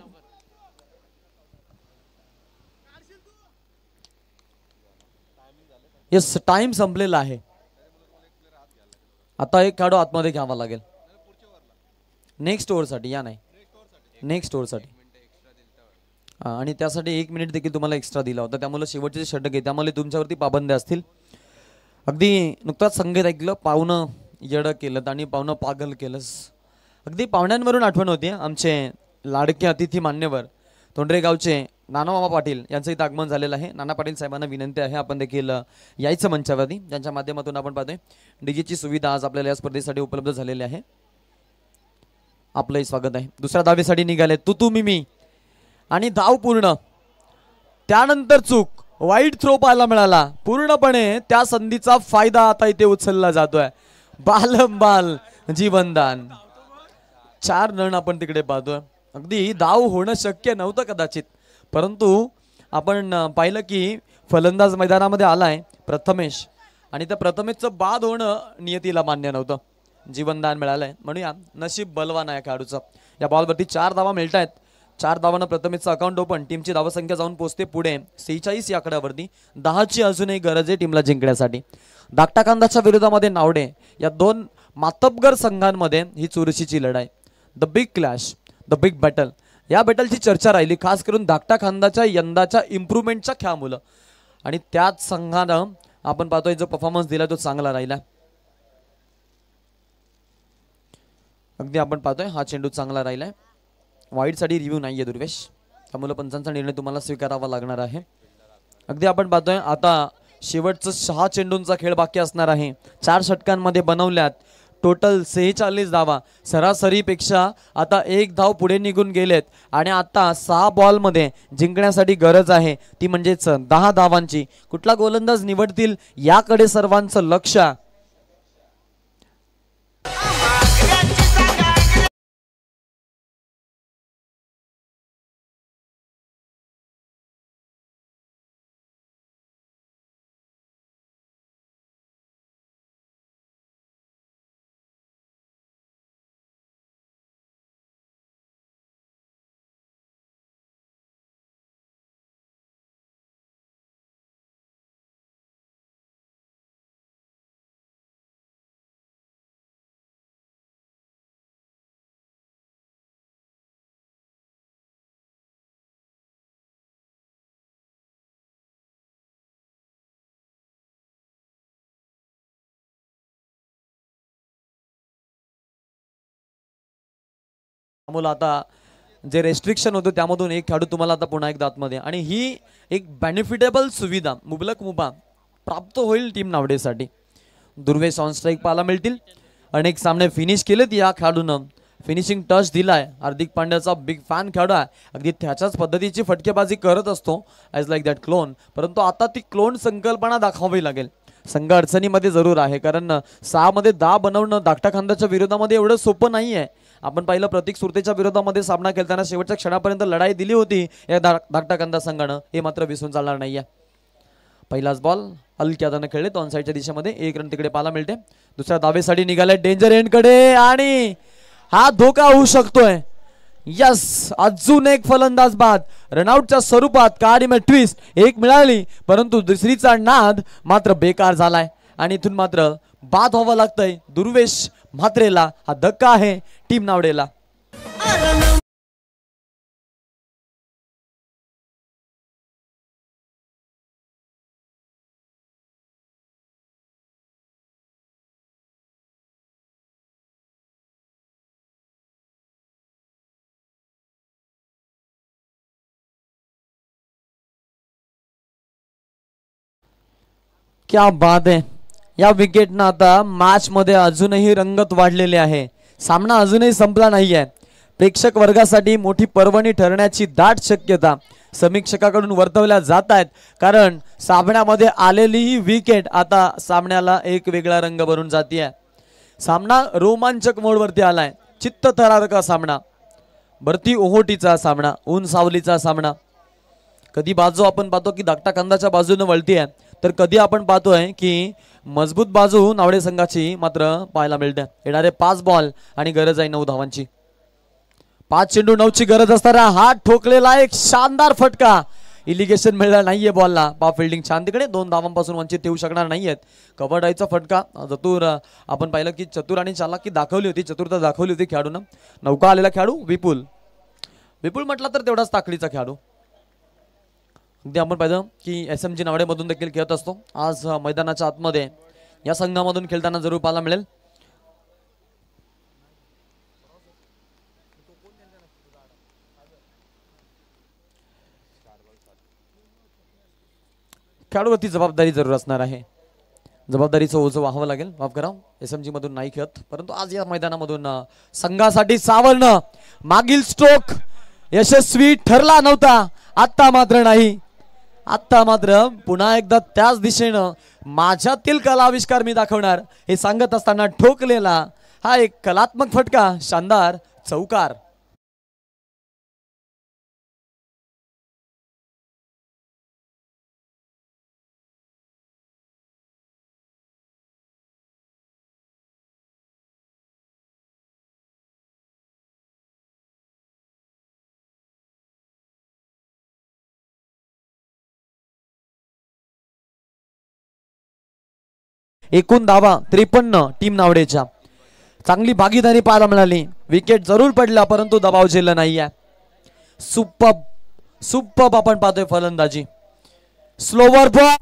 यस टाइम संपलेला आहे. आता एक खेळाडू आतमध्ये घ्यावा लागेल नेक्स्ट ओव्हरसाठी. या नाही नेक्स्ट ओव्हरसाठी आणि त्यासाठी 1 मिनिट देखील तुम्हाला एक्स्ट्रा दिला होता. त्यामुळे शेवटचे षटक आहे त्यामुळे तुमच्यावरती पाबंद्या असतील. अगदी नुकताच संगीत ऐकलं पाहुणं येडं केलं आणि पाहुणं पागल केलंस. अगदी पाहुण्यांवरून आठवण होती. आमचे लाडके अतिथी मान्यवर तोंडरेगावचे नानामामा पाटील यांचं इथं आगमन झालेलं आहे. नाना पाटील साहेबांना विनंती आहे आपण देखील यायचं मंचावरती. ज्यांच्या माध्यमातून आपण पाहतोय डीजेची सुविधा आज आपल्याला या स्पर्धेसाठी उपलब्ध झालेली आहे. आपलंही स्वागत आहे. दुसऱ्या धावेसाठी निघाले तू मी आणि धाव पूर्ण. त्यानंतर चूक वाईट थ्रो पाहायला मिळाला. पूर्णपणे त्या संधीचा फायदा आता इथे उचलला जातोय. बालंबाल जीवनदान. 4 रन आपण तिकडे पाहतोय. अगदी धाव होणं शक्य नव्हतं कदाचित, परंतु आपण पाहिलं की फलंदाज मैदानामध्ये आलाय प्रथमेश आणि त्या प्रथमेशचं बाद होणं नियतीला मान्य नव्हतं. जीवनदान मिळालंय म्हणूया नशीब बलवान आहे खेळाडूचं. या बॉलवरती 4 धावा मिळत आहेत. 4 धावांना प्रथमेशचं अकाउंट ओपन. टीमची धावसंख्या जाऊन पोहोचते पुढे 46 या आकड्यावरती. 10ची अजूनही गरज आहे टीमला जिंकण्यासाठी. धाकटा कांदाच्या विरोधामध्ये नावडे या 2 मातबगर संघांमध्ये ही चुरशीची लढाई. The big clash, the big battle. या बॅटलची चर्चा राहिली खास करून धाकटा खांदाच्या यंदाच्या इम्प्रूव्हमेंटच्या खेळामुळं आणि त्याच संघानं आपण पाहतोय जो परफॉर्मन्स दिला तो चांगला राहिला. अगदी आपण पाहतोय हा चेंडू चांगला राहिलाय. वाईडसाठी रिव्ह्यू नाहीये दुर्वेश, त्यामुळे पंचांचा निर्णय तुम्हाला स्वीकारावा लागणार आहे. अगदी आपण पाहतोय आता शेवटचं 6 चेंडूंचा खेळ बाकी असणार आहे. 4 षटकांमध्ये बनवल्यात टोटल 46 धावा, सरासरीपेक्षा आता 1 धाव पुढे निघून गेलेत आणि आता 6 बॉलमध्ये जिंकण्यासाठी गरज आहे ती म्हणजेच 10 धावांची. कुठला गोलंदाज निवडतील याकडे सर्वांचं लक्ष. त्यामुळे आता जे रेस्ट्रिक्शन होतं त्यामधून एक खेळाडू तुम्हाला आता पुन्हा एकदा आतमध्ये, आणि ही एक बेनिफिटेबल सुविधा मुबलक मुभा प्राप्त होईल टीम नावडेसाठी. दुर्वेश ऑन स्ट्राईक पाहायला मिळतील. अनेक सामने फिनिश केलेत या खेळाडूनं, फिनिशिंग टच दिलाय. हार्दिक पांड्याचा बिग फॅन खेळाडू आहे, अगदी त्याच्याच पद्धतीची फटकेबाजी करत असतो ॲज लाईक दॅट क्लोन. परंतु आता ती क्लोन संकल्पना दाखवावी लागेल. संघ अडचणीमध्ये जरूर आहे, कारण 6 मध्ये 10 बनवणं धाकटा खांद्याच्या विरोधामध्ये एवढं सोपं नाही आहे. आपण पाहिलं प्रतीक सुरतेच्या विरोधामध्ये सामना खेळताना शेवटच्या क्षणापर्यंत लढाई दिली होती या धाकटा कांदा संघानं, हे मात्र विसरून चालणार नाहीये. पहिलाच बॉल हलक्या हाताने खेळले, ऑन साईडच्या दिशेमध्ये 1 रन तिकडे पाहायला मिळते. दुसऱ्या धावेसाठी निघाले डेंजर एंडकडे आणि हा धोका होऊ शकतोय. यस, अजून एक फलंदाज बाद. रनआउटच्या स्वरूपात काडी में ट्विस्ट एक मिळाली, परंतु दुसरीचा नाद मात्र बेकार झालाय आणि इथून मात्र बाद व्हावं लागतंय दुर्वेश म्हात्रेला. हा धक्का आहे टीम नावडेला. क्या बात आहे. या विकेटनं आता मॅच मध्ये अजूनही रंगत वाढलेली आहे. सामना अजूनही संपला नाहीये. प्रेक्षक वर्गासाठी मोठी पर्वणी ठरण्याची दाट शक्यता समीक्षकाकडून वर्तवल्या जात आहेत, कारण सामन्यामध्ये आलेली ही विकेट आता सामन्याला एक वेगळा रंग भरून जातीये. सामना रोमांचक मोडवरती आलाय. चित्तथरारक सामना, भरती ओहोटीचा सामना, ऊन सावलीचा सामना. कधी बाजू आपण पाहतो की धाकटा कंदाच्या बाजूने वळती आहे, तर कधी आपण पाहतोय की मजबूत बाजू नावडे संघाची मात्र पाहायला मिळते. येणारे 5 बॉल आणि गरज आहे 9 धावांची. 5 चेंडू 9ची गरज असताना हात ठोकलेला एक शानदार फटका. इलिगेशन मिळाला नाहीये बॉलला. पा फिल्डिंग छान तिकडे, 2 धावांपासून वंचित ठेवू शकणार नाहीयेत. कव्हर ड्राईव्हचा फटका चतुर, आपण पाहिलं की चतुर आणि चालाकी दाखवली होती, चतुरता दाखवली होती खेळाडूंना. नौका आलेला खेळाडू विपुल. विपुल म्हटला तर तेवढाच ताकदीचा खेळाडू. अगदी आपण पाहिलं की SMG नावडे मधून देखील खेळत असतो. आज मैदानाच्या आतमध्ये या संघामधून खेळताना जरूर पाहायला मिळेल. खेळाडूवरती जबाबदारी जरूर असणार आहे. जबाबदारीचं ओझं वाहावं लागेल. माफ करा, SMG मधून नाही खेळत, परंतु आज या मैदानामधून संघासाठी सावरणं. मागील स्ट्रोक यशस्वी ठरला नव्हता, आता मात्र नाही. आता मात्र पुन्हा एकदा त्याच दिशेनं माझ्यातील कला आविष्कार मी दाखवणार हे सांगत असताना ठोकलेला हा एक कलात्मक फटका, शानदार चौकार. एकूण धावा 53 टीम नावडेच्या. चांगली भागीदारी पाहायला मिळाली. विकेट जरूर पडला, परंतु दबाव झेलला नाहीये. सुपर्ब आपण पाहतोय फलंदाजी. Slower ball